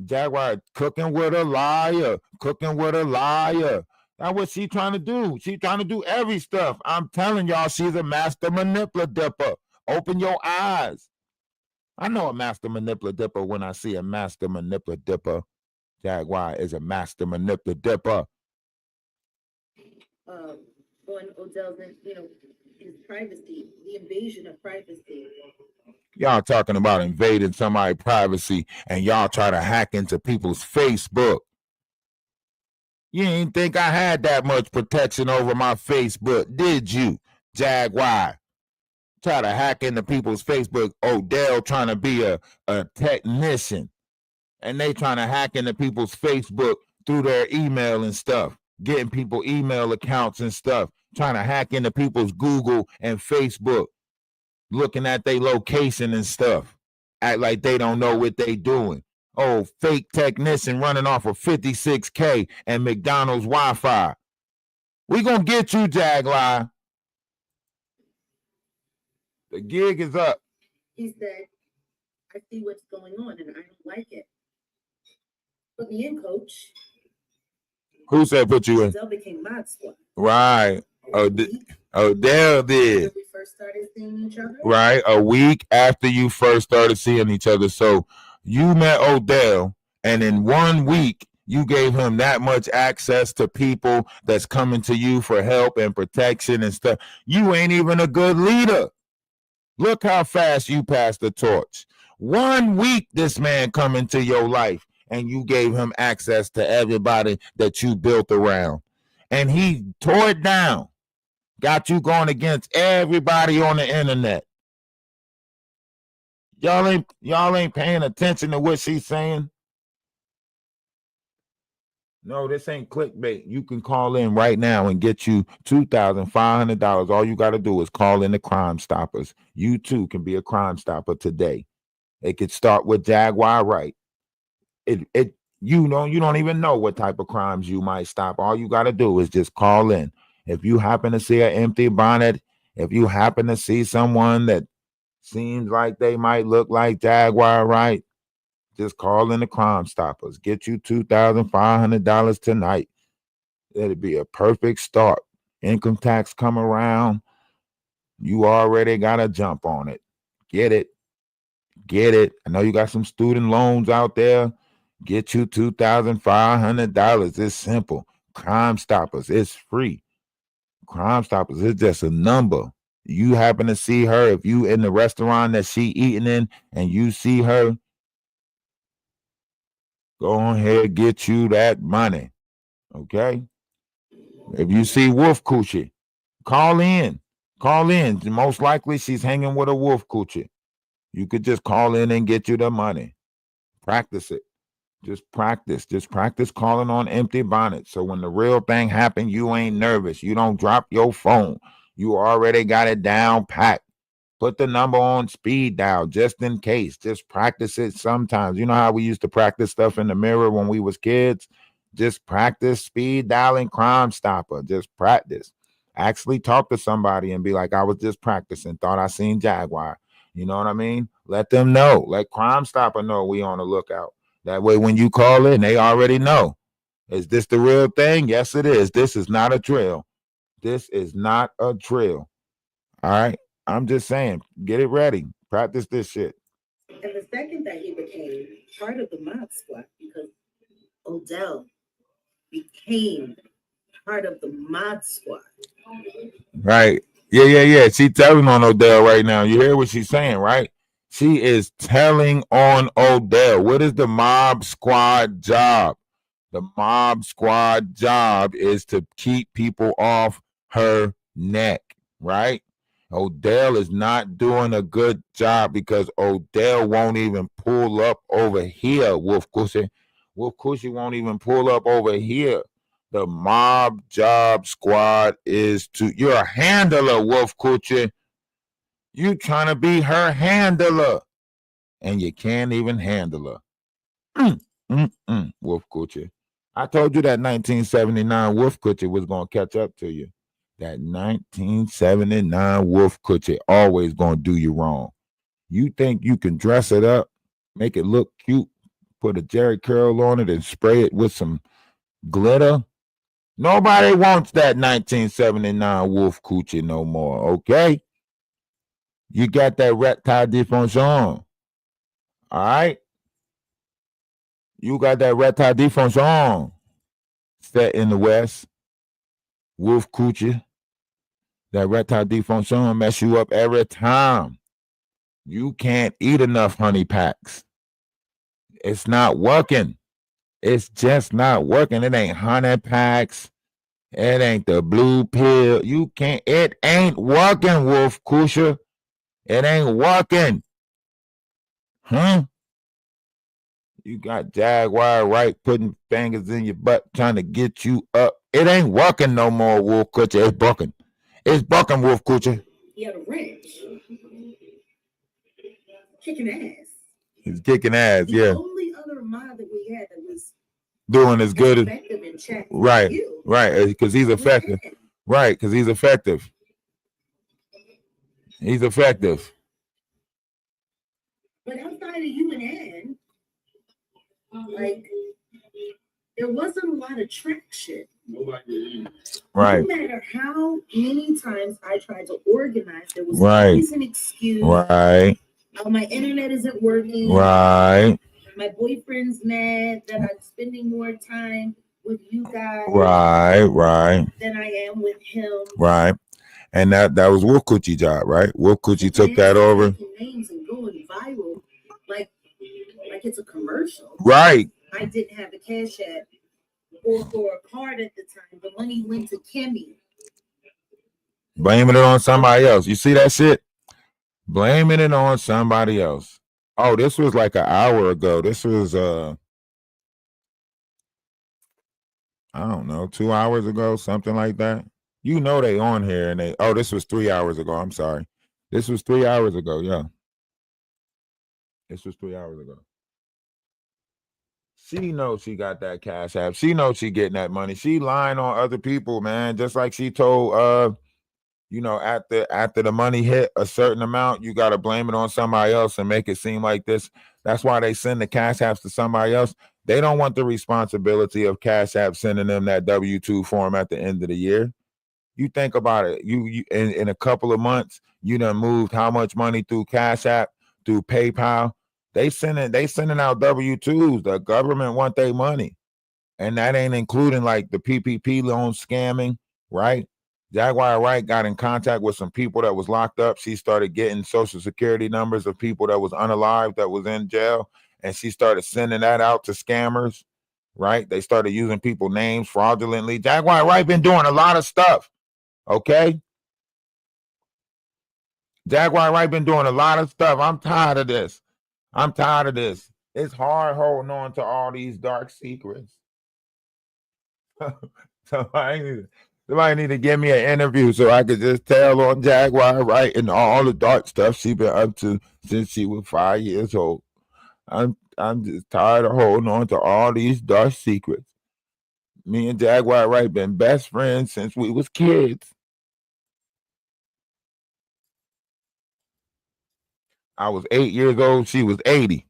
Jaguar cooking with a liar. That's what she trying to do. She trying to do every stuff. I'm telling y'all, she's a master manipulative. Open your eyes. I know a master manipulative when I see a master manipulative. Jaguar is a master manipulative. On Odell's, his privacy, the invasion of privacy. Y'all talking about invading somebody's privacy, and y'all try to hack into people's Facebook. You ain't think I had that much protection over my Facebook, did you, Jaguar? Try to hack into people's Facebook. Odell trying to be a technician, and they trying to hack into people's Facebook through their email and stuff, getting people email accounts and stuff, trying to hack into people's Google and Facebook, looking at their location and stuff, act like they don't know what they doing. Oh, fake technician running off of 56K and McDonald's Wi-Fi. We gonna get you, Jaguar. The gig is up. He said, I see what's going on and I don't like it. Put me in, coach. Who said put you in? Odell became mod squad. Right. Odell did. When we first started seeing each other. Right. A week after you first started seeing each other. So you met Odell, and in 1 week, you gave him that much access to people that's coming to you for help and protection and stuff. You ain't even a good leader. Look how fast you passed the torch. 1 week, this man come into your life, and you gave him access to everybody that you built around. And he tore it down. Got you going against everybody on the internet. Y'all ain't paying attention to what she's saying. No, this ain't clickbait. You can call in right now and get you $2,500. All you got to do is call in the Crime Stoppers. You too can be a Crime Stopper today. It could start with Jaguar Wright. You don't even know what type of crimes you might stop. All you got to do is just call in. If you happen to see an empty bonnet, if you happen to see someone that seems like they might look like Jaguar Wright, just call in the Crime Stoppers. Get you $2,500 tonight. It'd be a perfect start. Income tax come around, you already got to jump on it. Get it. Get it. I know you got some student loans out there. Get you $2,500. It's simple. Crime Stoppers. It's free. Crime Stoppers is just a number. You happen to see her, if you in the restaurant that she eating in and you see her, go ahead, get you that money. Okay? If you see Wolf Coochie, call in. Call in. Most likely she's hanging with a Wolf Coochie. You could just call in and get you the money. Practice it. Just practice. Just practice calling on empty bonnets. So when the real thing happens, you ain't nervous. You don't drop your phone. You already got it down packed. Put the number on speed dial just in case. Just practice it sometimes. You know how we used to practice stuff in the mirror when we was kids? Just practice speed dialing Crime Stopper. Just practice. Actually talk to somebody and be like, I was just practicing. Thought I seen Jaguar. You know what I mean? Let them know. Let Crime Stopper know we on the lookout. That way when you call in, they already know. Is this the real thing? Yes, it is. This is not a drill. This is not a drill. All right? I'm just saying, get it ready. Practice this shit. And the second that he became part of the mob squad, because Odell became part of the mod squad. Right. Yeah. She telling on Odell right now. You hear what she's saying, right? She is telling on Odell. What is the mob squad job? The mob squad job is to keep people off her neck, right? Odell is not doing a good job because Odell won't even pull up over here, Wolf Cushy. Wolf Cushy won't even pull up over here. The mob job squad is to, you're a handler, Wolf Cushy. You trying to be her handler, and you can't even handle her. Wolf Cushy. I told you that 1979 Wolf Coochie was going to catch up to you. That 1979 Wolf Coochie always going to do you wrong. You think you can dress it up, make it look cute, put a Jerry curl on it and spray it with some glitter? Nobody wants that 1979 Wolf Coochie no more, okay? You got that reptile defonction. All right? You got that reptile defonction. Set in the West. Wolf Coochie. That reptile defonction mess you up every time. You can't eat enough honey packs. It's not working. It's just not working. It ain't honey packs. It ain't the blue pill. You can't. It ain't working, Wolf Coochie. It ain't working. Huh? You got Jaguar Wright putting fingers in your butt trying to get you up. It ain't working no more, Wolf Coochie. It's bucking. It's bucking, Wolf Coochie. He had a wrench. Kicking ass. He's kicking ass, yeah. The only other mod that we had that was doing as good as effective in chat. right, because he's effective. Right, because he's effective. He's effective. But outside of you and Ann, like, there wasn't a lot of traction. Right. No matter how many times I tried to organize, there was Right. always an excuse. Right. Oh, my internet isn't working. Right. My boyfriend's mad that I'm spending more time with you guys. Right. Than I am with him. Right. And that was Wolf Coochie job, right? Wolf Coochie took that over. Names and going viral like it's a commercial. Right. I didn't have the cash app or for a card at the time. The money went to Kimmy. Blaming it on somebody else. You see that shit? Blaming it on somebody else. Oh, this was like an hour ago. This was I don't know, 2 hours ago, something like that. You know they on here and this was 3 hours ago. I'm sorry. This was 3 hours ago, yeah. This was 3 hours ago. She knows she got that cash app. She knows she getting that money. She lying on other people, man. Just like she told you know, after the money hit a certain amount, you got to blame it on somebody else and make it seem like this. That's why they send the cash apps to somebody else. They don't want the responsibility of Cash App sending them that W-2 form at the end of the year. You think about it. You in a couple of months, you done moved how much money through Cash App, through PayPal. They sending out W-2s. The government want their money. And that ain't including like the PPP loan scamming, right? Jaguar Wright got in contact with some people that was locked up. She started getting social security numbers of people that was unalived, that was in jail. And she started sending that out to scammers, right? They started using people's names fraudulently. Jaguar Wright been doing a lot of stuff, okay? Jaguar Wright been doing a lot of stuff. I'm tired of this. It's hard holding on to all these dark secrets. Somebody need to give me an interview so I could just tell on Jaguar Wright and all the dark stuff she been up to since she was 5 years old. I'm just tired of holding on to all these dark secrets. Me and Jaguar Wright been best friends since we was kids. I was 8 years old. She was 80.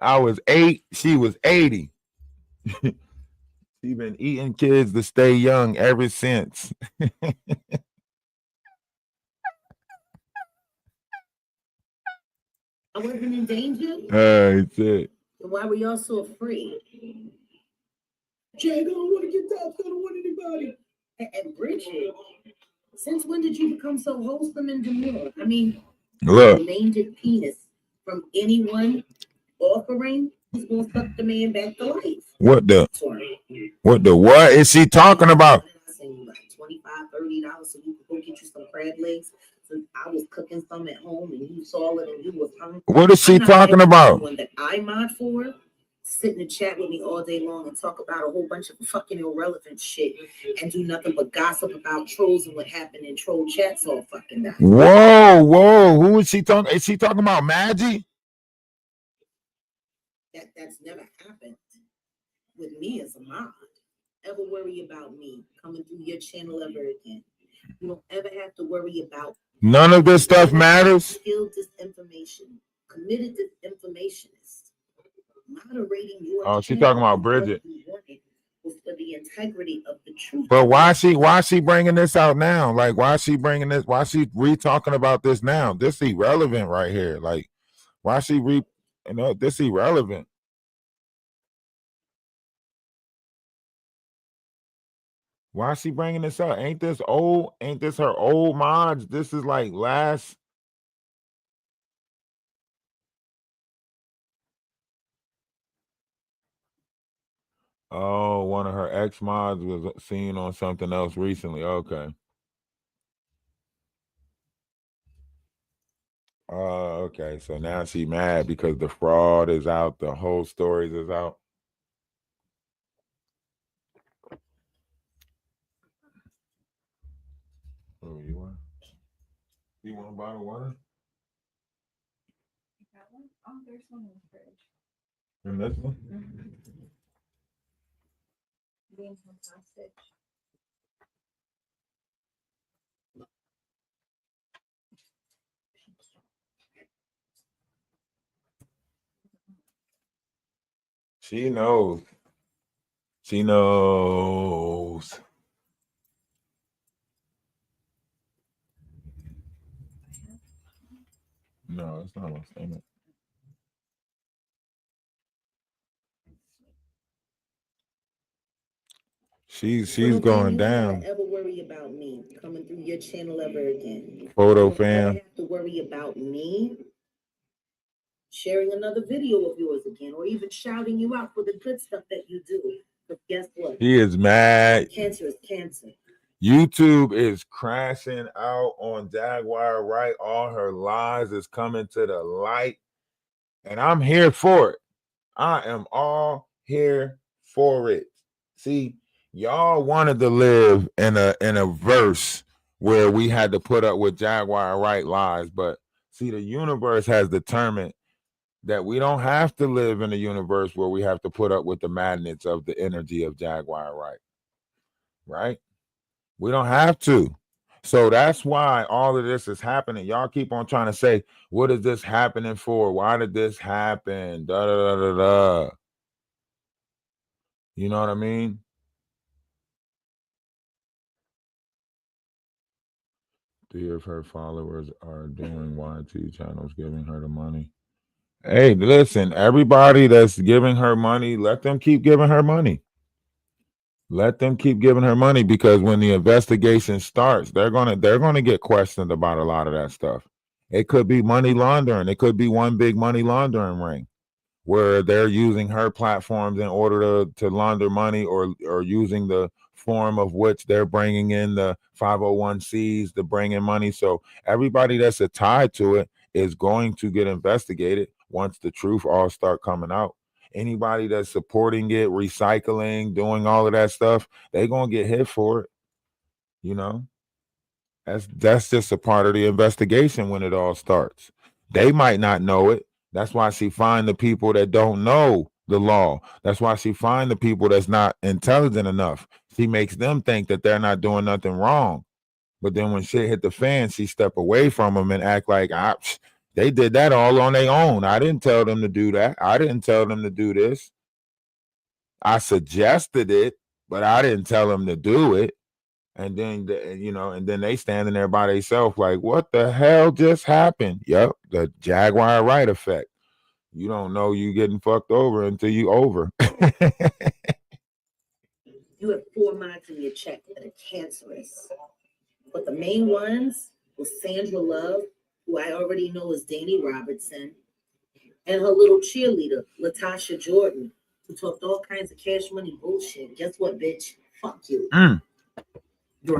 I was 8. She was 80. She been eating kids to stay young ever since. I wasn't in danger. That's it. Why were y'all so afraid? Jay, I don't want to get top. I don't want anybody. And Bridget, since when did you become so wholesome and demure? I mean, Look, endangered penis from anyone offering who's gonna suck the man back to life. what Sorry. Is she talking about? I send you like $25, $30 so you could go get you some crab legs. So I was cooking some at home and you saw it and you was hungry. What is she I'm not talking about? One that I mod for, sit and chat with me all day long and talk about a whole bunch of fucking irrelevant shit and do nothing but gossip about trolls and what happened in troll chats all fucking night. Whoa, who is she talking? Is she talking about Maggie? That's never happened with me as a mod. Ever worry about me coming through your channel ever again. You don't ever have to worry about None of this stuff matters. skilled disinformation, committed disinformationists, moderating your Oh, she channel talking about and Bridget. what you wanted was for the integrity of the truth. But why she bringing this out now? Like, why is she bringing this? Why is she re-talking about this now? This irrelevant right here. Like, why is she this irrelevant? Why is she bringing this up? Ain't this old? Ain't this her old mods? This is like last. Oh, one of her ex mods was seen on something else recently. Okay. Okay. So now she mad because the fraud is out. The whole stories is out. Oh, you want? You want a bottle of water? Oh, there's one in the fridge. And this one? Being fantastic. She knows. She knows. No, it's not my stomach. She's going down. Ever worry about me coming through your channel ever again? Photo You fam. don't have to worry about me sharing another video of yours again, or even shouting you out for the good stuff that you do. But guess what? He is mad. Cancer is cancer. YouTube is crashing out on Jaguar Wright. All her lies is coming to the light. And I'm here for it. I am all here for it. See, y'all wanted to live in a verse where we had to put up with Jaguar Wright lies, but see, the universe has determined that we don't have to live in a universe where we have to put up with the madness of the energy of Jaguar Wright. Right? We don't have to. So that's why all of this is happening. Y'all keep on trying to say, what is this happening for? Why did this happen? Da da da da da. You know what I mean? Three of her followers are doing YT channels, giving her the money. Hey, listen, everybody that's giving her money, let them keep giving her money. Let them keep giving her money, because when the investigation starts, they're gonna get questioned about a lot of that stuff. It could be money laundering. It could be one big money laundering ring where they're using her platforms in order to launder money, or using the form of which they're bringing in the 501c's to bring in money. So everybody that's tied to it is going to get investigated once the truth all start coming out. Anybody that's supporting it, recycling, doing all of that stuff, they're gonna get hit for it. You know, that's just a part of the investigation when it all starts. They might not know it. That's why she find the people that don't know the law. That's why she find the people that's not intelligent enough. She makes them think that they're not doing nothing wrong. But then when shit hit the fan, she step away from them and act like they did that all on their own. I didn't tell them to do that. I didn't tell them to do this. I suggested it, but I didn't tell them to do it. And then, and then they standing there by themselves like, what the hell just happened? Yep, the Jaguar Wright effect. You don't know you getting fucked over until you over. You have 4 mods in your check that are cancerous. But the main ones was Sandra Love, who I already know is Danny Robertson, and her little cheerleader, Latasha Jordan, who talked all kinds of cash money bullshit. Guess what, bitch? Fuck you.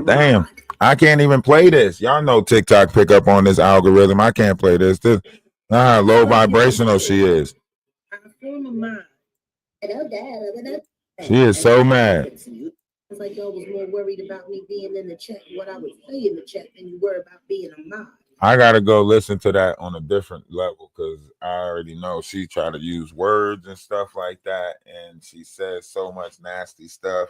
Damn, I can't even play this. Y'all know TikTok pick up on this algorithm. I can't play this. Low vibrational she is. I'm a former mod. She is so mad. It's like y'all was more worried about me being in the chat, what I would say in the chat, than you were about being a mod. I gotta go listen to that on a different level, because I already know she try to use words and stuff like that, and she says so much nasty stuff.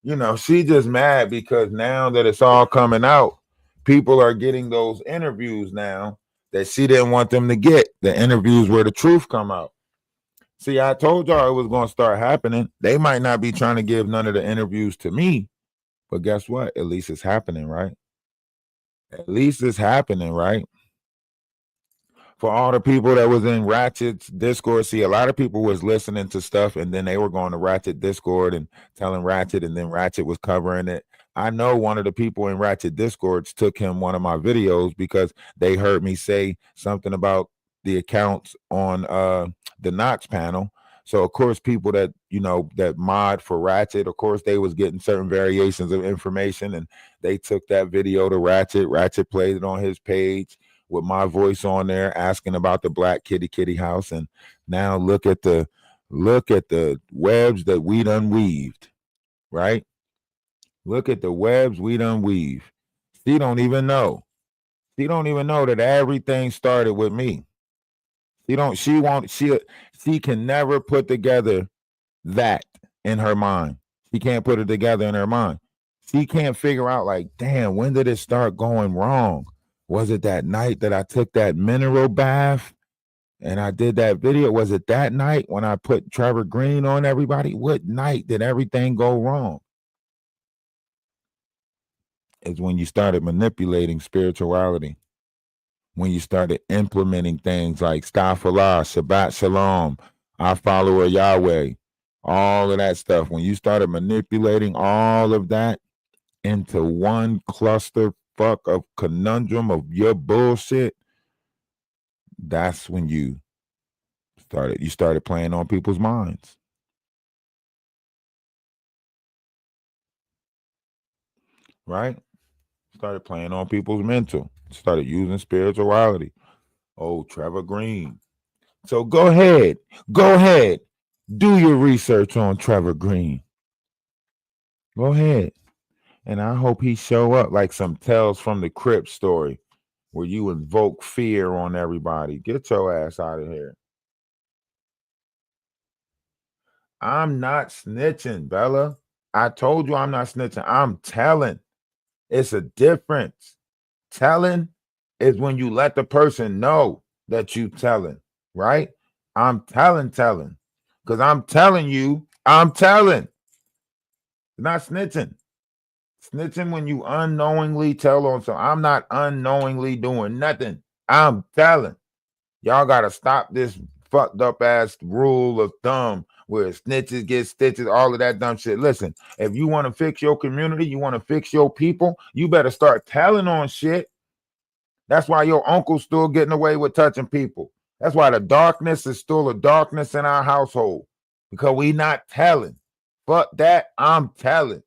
You know, she just mad because now that it's all coming out, people are getting those interviews now that she didn't want them to get. The interviews where the truth come out. See, I told y'all it was going to start happening. They might not be trying to give none of the interviews to me, but guess what? At least it's happening, right? At least it's happening, right? For all the people that was in Ratchet's Discord, see, a lot of people was listening to stuff, and then they were going to Ratchet Discord and telling Ratchet, and then Ratchet was covering it. I know one of the people in Ratchet Discords took him one of my videos because they heard me say something about the accounts on the Knox panel. So of course, people that that mod for Ratchet, of course, they was getting certain variations of information, and they took that video to Ratchet. Ratchet played it on his page with my voice on there, asking about the Black Kitty house. And now look at the webs that we done weaved, right? Look at the webs we done weave. She don't even know. She don't even know that everything started with me. She can never put together that in her mind. She can't put it together in her mind. She can't figure out, like, damn, when did it start going wrong? Was it that night that I took that mineral bath and I did that video? Was it that night when I put Trevor Green on everybody? What night did everything go wrong? It's when you started manipulating spirituality. When you started implementing things like Astaghfirullah, Shabbat Shalom, I follow Yahweh, all of that stuff. When you started manipulating all of that into one cluster fuck of conundrum of your bullshit, that's when you started playing on people's minds. Right? Started playing on people's mental. Started using spirituality. Oh, Trevor Green. So go ahead. Do your research on Trevor Green. Go ahead. And I hope he show up like some Tales from the Crypt story where you invoke fear on everybody. Get your ass out of here. I'm not snitching, Bella. I told you I'm not snitching. I'm telling. It's a difference. Telling is when you let the person know that you telling, right? I'm telling. Because I'm telling you, I'm telling. Not snitching. Snitching when you unknowingly tell on something. I'm not unknowingly doing nothing. I'm telling. Y'all gotta stop this fucked up ass rule of thumb where snitches get stitches, all of that dumb shit. Listen, if you want to fix your community, you want to fix your people, you better start telling on shit. That's why your uncle's still getting away with touching people. That's why the darkness is still a darkness in our household, because we not telling. Fuck that, I'm telling.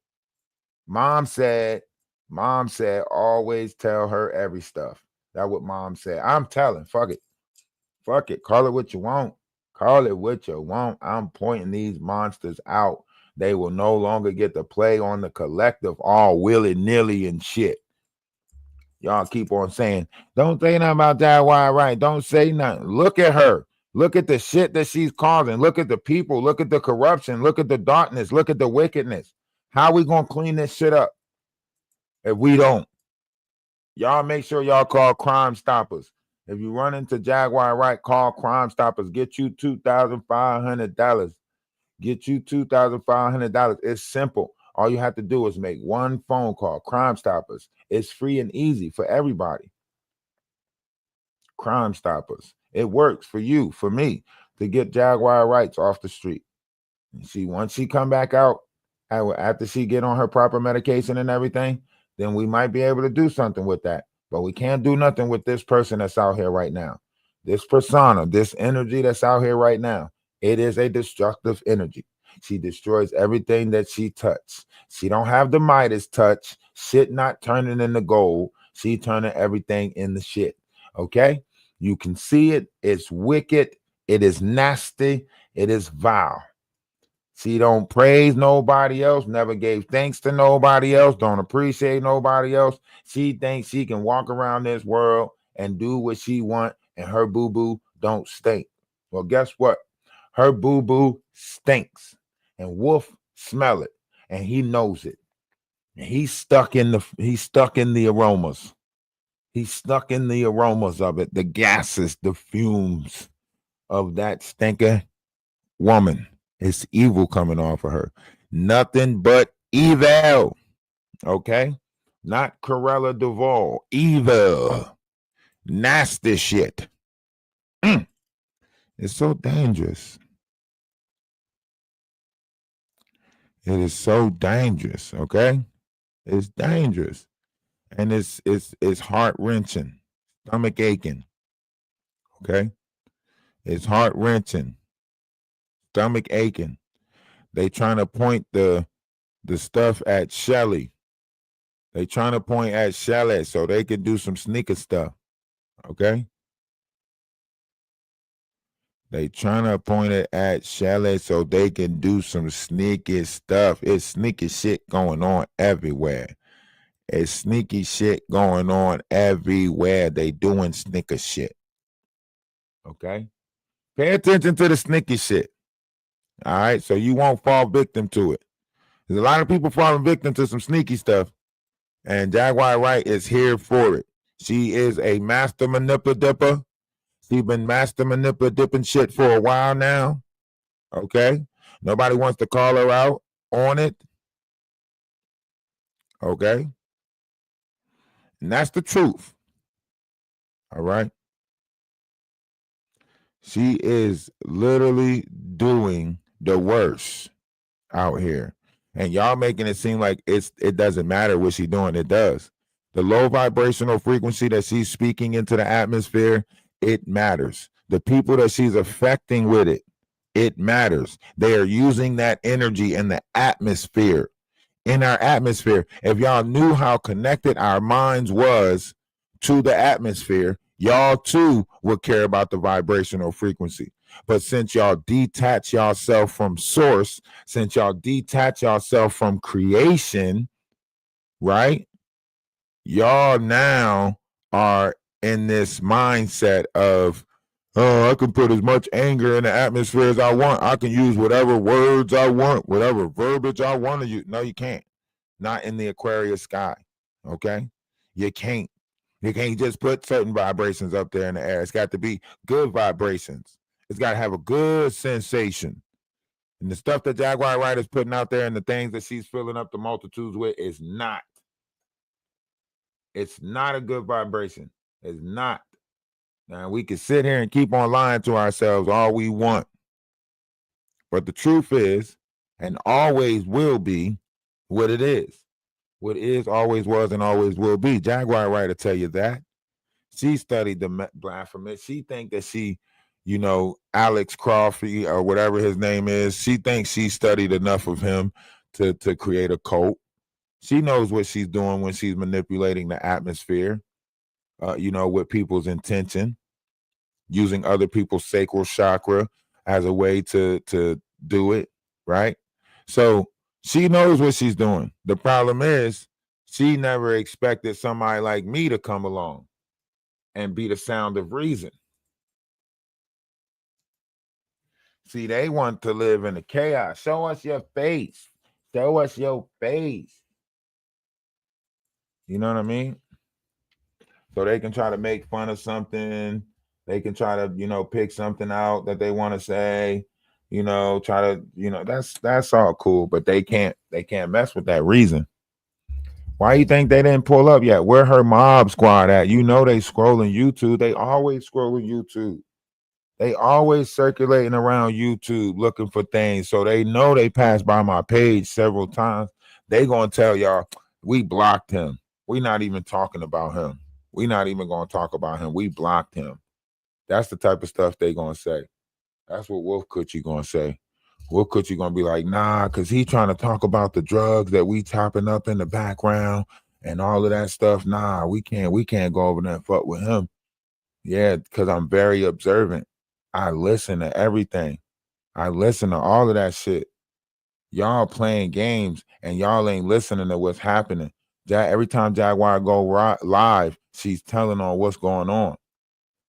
Mom said, always tell her every stuff. That's what mom said. I'm telling. Fuck it. Fuck it. Call it what you want. Call it what you want. I'm pointing these monsters out. They will no longer get to play on the collective all willy-nilly and shit. Y'all keep on saying, don't say nothing about Jaguar Wright. Don't say nothing. Look at her. Look at the shit that she's causing. Look at the people. Look at the corruption. Look at the darkness. Look at the wickedness. How we gonna clean this shit up if we don't? Y'all make sure y'all call Crime Stoppers. If you run into Jaguar Wright, call Crime Stoppers. Get you $2,500. Get you $2,500. It's simple. All you have to do is make one phone call. Crime Stoppers. It's free and easy for everybody. Crime Stoppers. It works for you, for me, to get Jaguar Wrights off the street. And see, once she come back out, after she get on her proper medication and everything, then we might be able to do something with that. But we can't do nothing with this person that's out here right now. This persona, this energy that's out here right now, it is a destructive energy. She destroys everything that she touches. She don't have the Midas touch. Shit not turning into gold. She turning everything into shit. Okay? You can see it. It's wicked. It is nasty. It is vile. She don't praise nobody else, never gave thanks to nobody else, don't appreciate nobody else. She thinks she can walk around this world and do what she want, and her boo-boo don't stink. Well, guess what? Her boo-boo stinks, and Wolf smell it, and he knows it. And he's stuck in the aromas. He's stuck in the aromas of it, the gases, the fumes of that stinker woman. It's evil coming off of her. Nothing but evil. Okay? Not Corella Duvall. Evil. Nasty shit. It's so dangerous. It is so dangerous. Okay? It's dangerous. And it's heart-wrenching. Stomach aching. Okay? It's heart-wrenching. Stomach aching. They trying to point the stuff at Shelly. They trying to point at Shelly so they can do some sneaker stuff. Okay? They trying to point it at Shelly so they can do some sneaky stuff. It's sneaky shit going on everywhere. It's sneaky shit going on everywhere. They doing sneaker shit. Okay? Pay attention to the sneaky shit. All right? So you won't fall victim to it. There's a lot of people falling victim to some sneaky stuff. And Jaguar Wright is here for it. She is a master manipulative. She's been master manipulating shit for a while now. Okay? Nobody wants to call her out on it. Okay? And that's the truth. All right? She is literally doing the worst out here. And y'all making it seem like it doesn't matter what she's doing. It does. The low vibrational frequency that she's speaking into the atmosphere, it matters. The people that she's affecting with it, it matters. They are using that energy in the atmosphere. In our atmosphere. If y'all knew how connected our minds was to the atmosphere, y'all too would care about the vibrational frequency. But since y'all detach yourself from source, since y'all detach yourself from creation, right? Y'all now are in this mindset of Oh, I can put as much anger in the atmosphere as I want. I can use whatever words I want, whatever verbiage I want to use. No, you can't. Not in the Aquarius sky. Okay? You can't. You can't just put certain vibrations up there in the air. It's got to be good vibrations. It's got to have a good sensation. And the stuff that Jaguar Wright is putting out there and the things that she's filling up the multitudes with is not. It's not a good vibration. It's not. Now, we can sit here and keep on lying to ourselves all we want. But the truth is, and always will be, what it is. What is, always was, and always will be. Jaguar Wright will tell you that. She studied the blasphemous. She think that she, Alex Crawford or whatever his name is, she thinks she studied enough of him to create a cult. She knows what she's doing when she's manipulating the atmosphere, with people's intention, using other people's sacral chakra as a way to do it, right? So she knows what she's doing. The problem is she never expected somebody like me to come along and be the sound of reason. See, they want to live in the chaos. Show us your face. Show us your face. You know what I mean? So they can try to make fun of something. They can try to, pick something out that they want to say, try to, that's all cool, but they can't mess with that reason. Why you think they didn't pull up yet? Where her mob squad at? They scrolling YouTube. They always scrolling YouTube. They always circulating around YouTube looking for things. So they know they passed by my page several times. They gonna tell y'all, we blocked him. We not even talking about him. We not even gonna talk about him. We blocked him. That's the type of stuff they gonna say. That's what Wolf Coochie gonna say. Wolf Coochie gonna be like, nah, because he trying to talk about the drugs that we chopping up in the background and all of that stuff. Nah, we can't go over there and fuck with him. Yeah, because I'm very observant. I listen to everything. I listen to all of that shit. Y'all playing games and y'all ain't listening to what's happening. Every time Jaguar go live, she's telling on what's going on.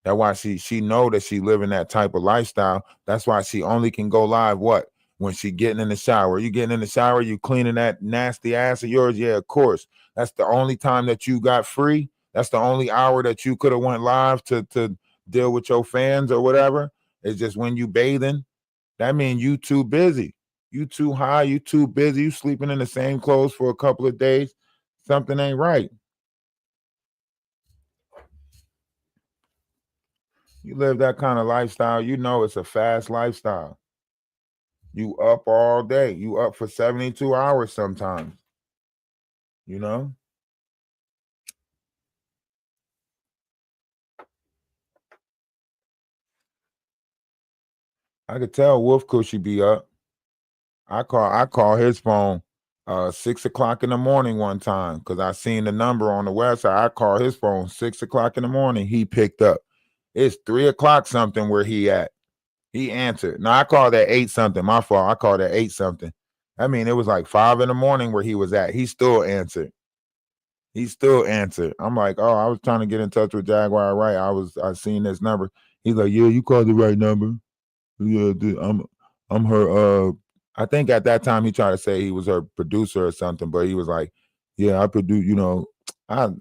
That's why she know that she living that type of lifestyle. That's why she only can go live when she getting in the shower. You getting in the shower, you cleaning that nasty ass of yours? Yeah, of course. That's the only time that you got free. That's the only hour that you could have went live to deal with your fans or whatever. It's just when you bathing. That means you too busy. You too high, you too busy, you sleeping in the same clothes for a couple of days. Something ain't right. You live that kind of lifestyle, it's a fast lifestyle. You up all day. You up for 72 hours sometimes. I could tell Wolf Cushy be up. I call his phone 6 o'clock in the morning one time because I seen the number on the website. I call his phone 6 o'clock in the morning. He picked up. It's 3 o'clock something where he at. He answered. No, I called at 8 something. My fault. I called at 8 something. I mean, it was like 5 in the morning where he was at. He still answered. I'm like, oh, I was trying to get in touch with Jaguar Wright. I seen this number. He's like, yeah, you called the right number. Yeah, I'm her. I think at that time he tried to say he was her producer or something, but he was like, yeah, I produce. I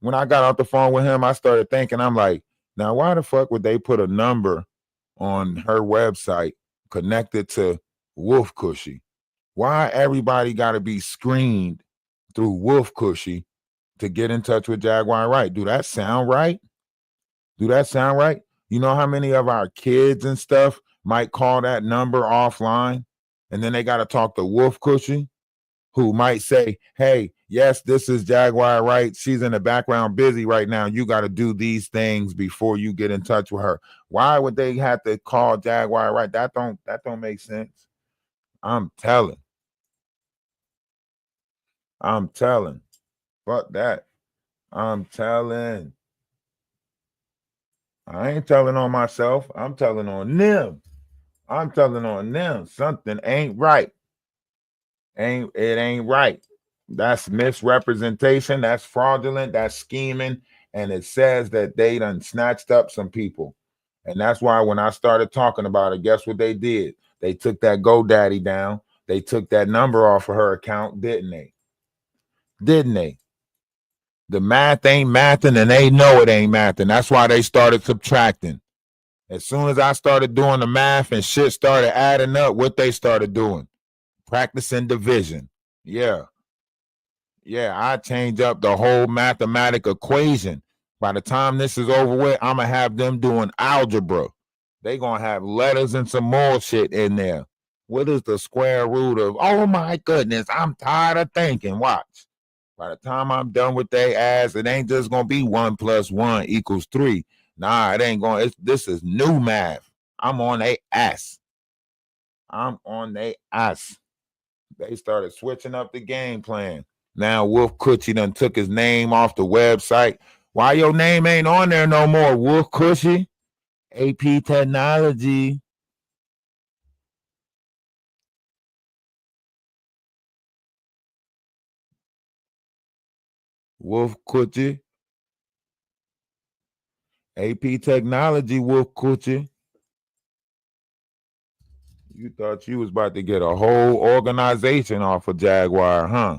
when I got off the phone with him, I started thinking, I'm like, now why the fuck would they put a number on her website connected to Wolf Cushy? Why everybody got to be screened through Wolf Cushy to get in touch with Jaguar Wright? Do that sound right? You know how many of our kids and stuff might call that number offline and then they got to talk to Wolf Cushy, who might say, hey, yes, this is Jaguar Wright. She's in the background busy right now. You got to do these things before you get in touch with her. Why would they have to call Jaguar Wright? That don't make sense. I'm telling. Fuck that. I'm telling. I ain't telling on myself. I'm telling on them. Something ain't right. It ain't right. That's misrepresentation. That's fraudulent. That's scheming. And it says that they done snatched up some people. And that's why when I started talking about it, guess what they did? They took that GoDaddy down. They took that number off of her account, didn't they? Didn't they? The math ain't mathing, and they know it ain't mathing. That's why they started subtracting. As soon as I started doing the math and shit started adding up, what they started doing? Practicing division. Yeah. Yeah, I change up the whole mathematic equation. By the time this is over with, I'm going to have them doing algebra. They going to have letters and some more shit in there. What is the square root of? Oh, my goodness, I'm tired of thinking. Watch. By the time I'm done with their ass, it ain't just going to be 1 + 1 = 3. Nah, it ain't going. This is new math. I'm on their ass. I'm on their ass. They started switching up the game plan. Now Wolf Cushy done took his name off the website. Why your name ain't on there no more, Wolf Cushy? AP Technology. Wolf Cushy. AP Technology, Wolf Cushy. You thought you was about to get a whole organization off of Jaguar, huh?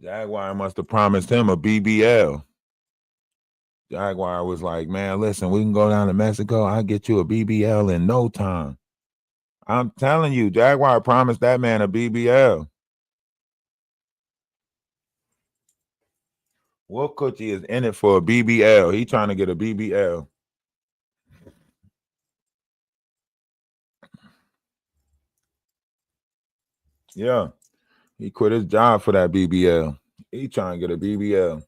Jaguar must have promised him a BBL. Jaguar was like, man, listen, we can go down to Mexico. I'll get you a BBL in no time. I'm telling you, Jaguar promised that man a BBL. Wolf Cushy is in it for a BBL. He trying to get a BBL. Yeah. He quit his job for that BBL. He trying to get a BBL.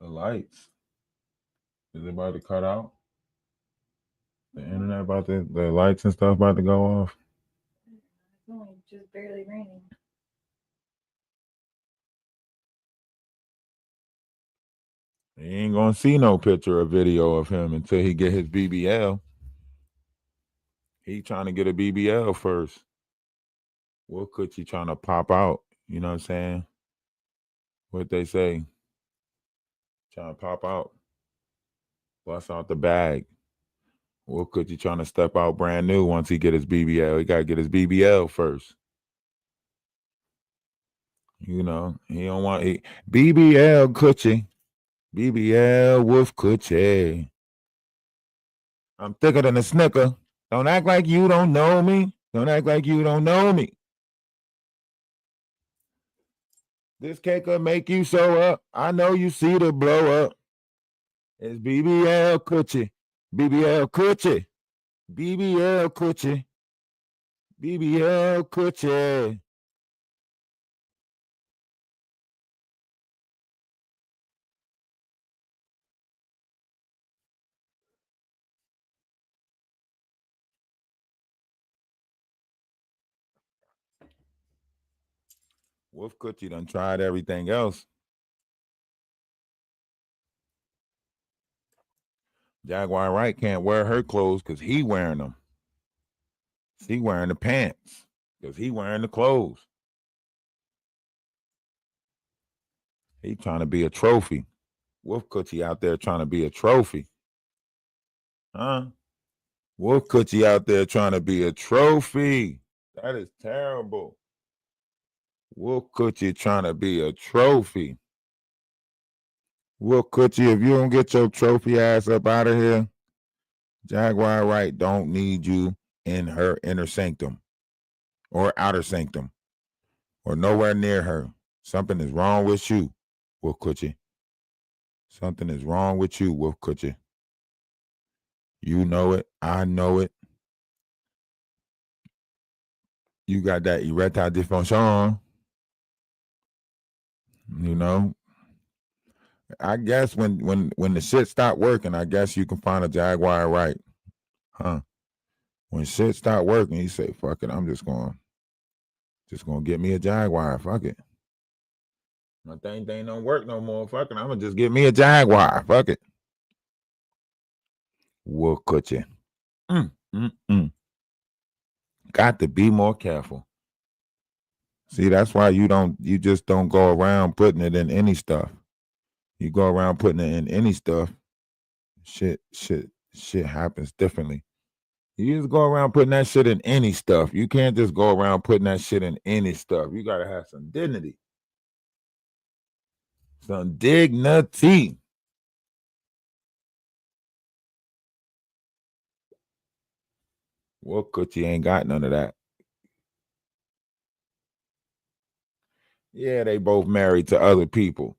The lights. Is it about to cut out? The internet about to, the lights and stuff about to go off? It's only just barely raining. He ain't gonna see no picture or video of him until he get his BBL. He trying to get a BBL first. What could you trying to pop out? You know what I'm saying? What they say? Trying to pop out. Bust out the bag. What could you trying to step out brand new once he get his BBL? He got to get his BBL first. You know, he don't want BBL Coochie. BBL Wolf Coochie. I'm thicker than a snicker. Don't act like you don't know me. Don't act like you don't know me. This cake will make you sew up. I know you see the blow up. It's BBL Coochie. BBL Coochie. BBL Coochie. BBL Coochie. Wolf Coochie done tried everything else. Jaguar Wright can't wear her clothes because he wearing them. She wearing the pants because he wearing the clothes. He trying to be a trophy. Wolf Coochie out there trying to be a trophy. Huh? Wolf Coochie out there trying to be a trophy. That is terrible. Wolf Coochie trying to be a trophy. Wolf Coochie, if you don't get your trophy ass up out of here, Jaguar Wright don't need you in her inner sanctum or outer sanctum or nowhere near her. Something is wrong with you, Wolf Coochie. Something is wrong with you, Wolf Coochie. You know it. I know it. You got that erectile dysfunction. You know. I guess when the shit stop working, I guess you can find a Jaguar Wright. Huh? When shit stop working, you say, fuck it, I'm just gonna get me a Jaguar. Fuck it. My thing don't work no more. Fuck it, I'm gonna just get me a Jaguar. Fuck it. Wolf Kutcher. Got to be more careful. See, that's why you just don't go around putting it in any stuff. You go around putting it in any stuff, shit happens differently. You just go around putting that shit in any stuff. You can't just go around putting that shit in any stuff. You gotta have some dignity. Some dignity. Well, Coochie ain't got none of that. Yeah, they both married to other people.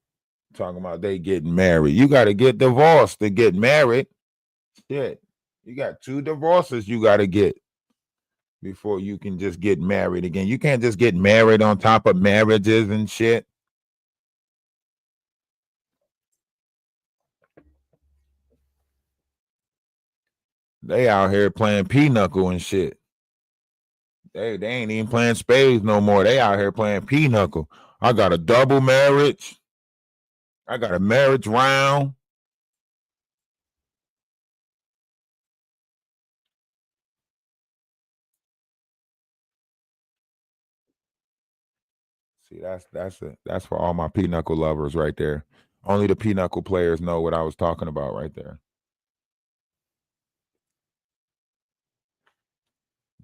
Talking about they getting married. You got to get divorced to get married. Shit. You got 2 divorces you got to get before you can just get married again. You can't just get married on top of marriages and shit. They out here playing pinochle and shit. They ain't even playing spades no more. They out here playing pinochle. I got a double marriage. I got a marriage round. See, that's for all my pinochle lovers right there. Only the pinochle players know what I was talking about right there.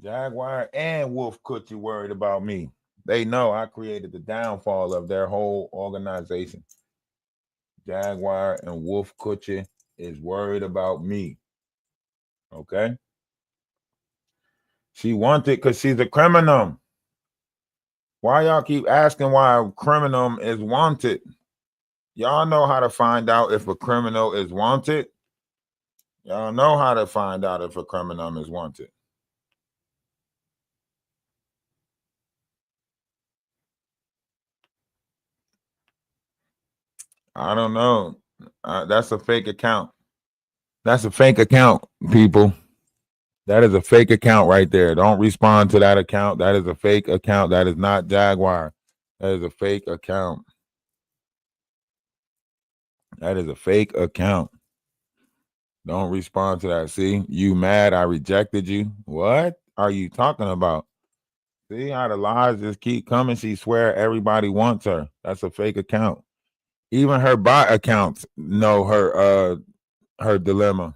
Jaguar and Wolf Coochie worried about me. They know I created the downfall of their whole organization. Jaguar and Wolf Coochie is worried about me. Okay? She wanted because she's a criminal. Why y'all keep asking why a criminal is wanted? Y'all know how to find out if a criminal is wanted. Y'all know how to find out if a criminal is wanted. I don't know. That's a fake account. That's a fake account, people. That is a fake account right there. Don't respond to that account. That is a fake account. That is not Jaguar. That is a fake account. That is a fake account. Don't respond to that. See, you mad I rejected you? What are you talking about? See how the lies just keep coming? She swear everybody wants her. That's a fake account. Even her bot accounts know her dilemma.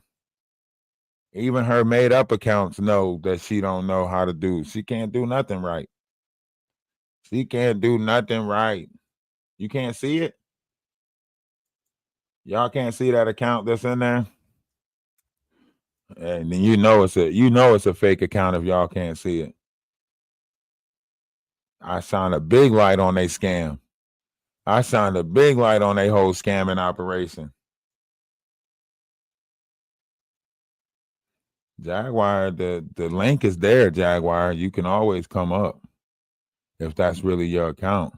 Even her made up accounts know that she don't know how to do. She can't do nothing right. She can't do nothing right. You can't see it? Y'all can't see that account that's in there? And then you know it's a fake account if y'all can't see it. I shine a big light on they scam. I shined a big light on their whole scamming operation. Jaguar, the link is there, Jaguar. You can always come up if that's really your account.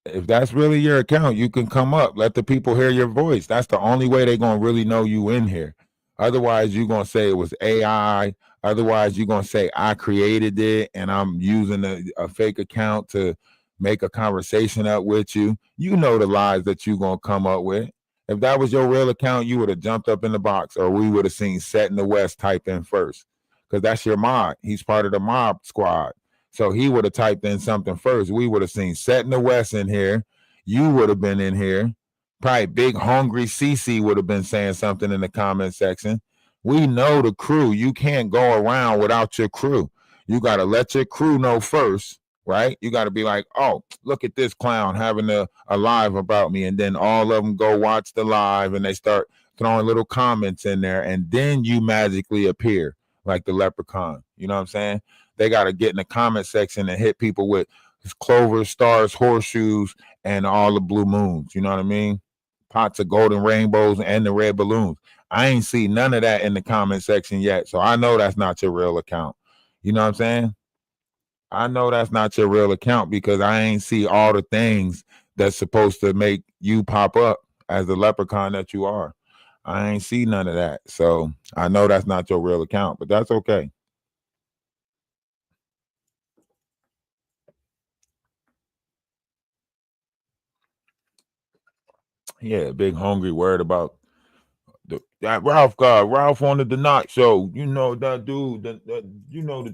If that's really your account, you can come up. Let the people hear your voice. That's the only way they're going to really know you in here. Otherwise, you're going to say it was AI. Otherwise, you're going to say I created it and I'm using a fake account to make a conversation up with you. You know the lies that you're going to come up with. If that was your real account, you would have jumped up in the box or we would have seen Set in the West type in first because that's your mod. He's part of the mob squad. So he would have typed in something first. We would have seen Set in the West in here. You would have been in here. Probably Big Hungry CC would have been saying something in the comment section. We know the crew. You can't go around without your crew. You got to let your crew know first, right? You got to be like, oh, look at this clown having a live about me. And then all of them go watch the live and they start throwing little comments in there. And then you magically appear like the leprechaun. You know what I'm saying? They got to get in the comment section and hit people with clover, stars, horseshoes, and all the blue moons. You know what I mean? Pots of golden rainbows and the red balloons. I ain't seen none of that in the comment section yet. So I know that's not your real account. You know what I'm saying? I know that's not your real account because I ain't see all the things that's supposed to make you pop up as the leprechaun that you are. I ain't see none of that. So I know that's not your real account, but that's okay. Yeah, Big Hungry worried about That Ralph on the Denot show. You know that dude, the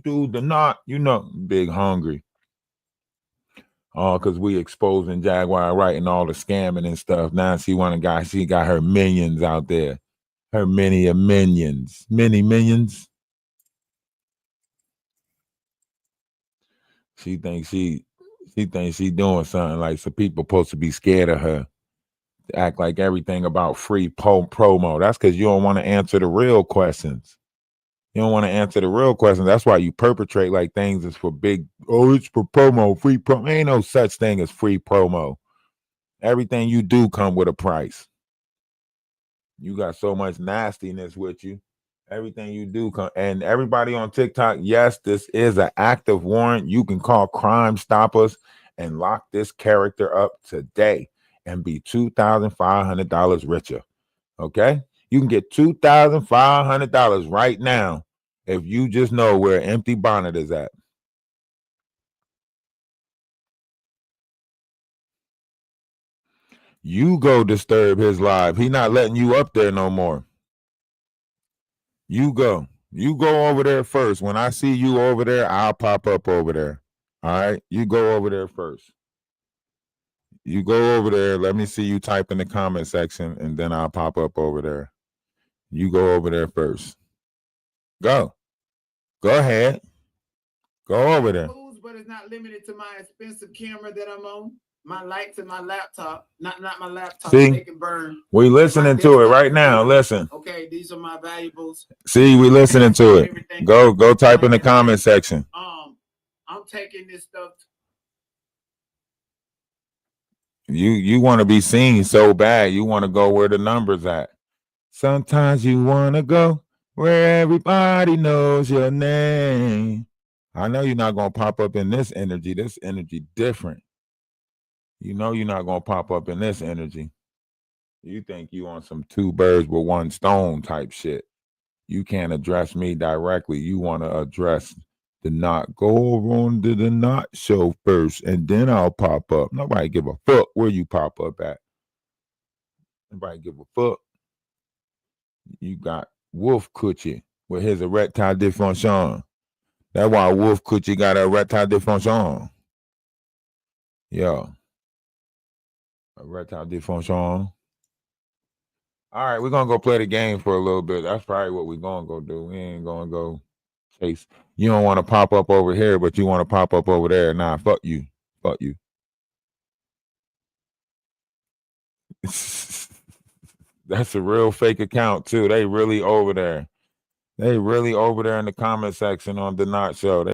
dude, Denot, big hungry. Because we exposing Jaguar Wright and all the scamming and stuff. Now she got her minions out there. Her many minions. She thinks she doing something like some people supposed to be scared of her. Act like everything about free promo. That's because you don't want to answer the real questions. You don't want to answer the real questions. That's why you perpetrate like things is for big. Oh, it's for promo, free promo. Ain't no such thing as free promo. Everything you do come with a price. You got so much nastiness with you. Everything you do come, and everybody on TikTok, yes, this is an active warrant. You can call Crime Stoppers and lock this character up today and be $2,500 richer. Okay? You can get $2,500 right now if you just know where Empty Bonnet is at. You go disturb his live. He not letting you up there no more. You go over there first. When I see you over there, I'll pop up over there. All right? You go over there first. You go over there. Let me see you type in the comment section, and then I'll pop up over there. You go over there first. Go ahead. Go over there. But it's not limited to my expensive camera that I'm on. My lights and my laptop, not my laptop. See? They can burn. We listening to it right now. Listen. Okay, these are my valuables. See, we listening to it. Go type in the comment section. I'm taking this stuff. You want to be seen so bad. You want to go where the numbers at. Sometimes you want to go where everybody knows your name. I know you're not going to pop up in this energy. This energy different. You know you're not going to pop up in this energy. You think you on some two birds with one stone type shit. You can't address me directly. You want to address the Not. Go over on to the Not show first, and then I'll pop up. Nobody give a fuck where you pop up at. Nobody give a fuck. You got Wolf Coochie with his erectile dysfunction. That's why Wolf Coochie got an erectile dysfunction. Yeah. Erectile dysfunction. All right, we're going to go play the game for a little bit. That's probably what we're going to go do. We ain't going to go chase. You don't want to pop up over here, but you want to pop up over there. Nah, fuck you. Fuck you. That's a real fake account, too. They really over there. They really over there in the comment section on The Not Show.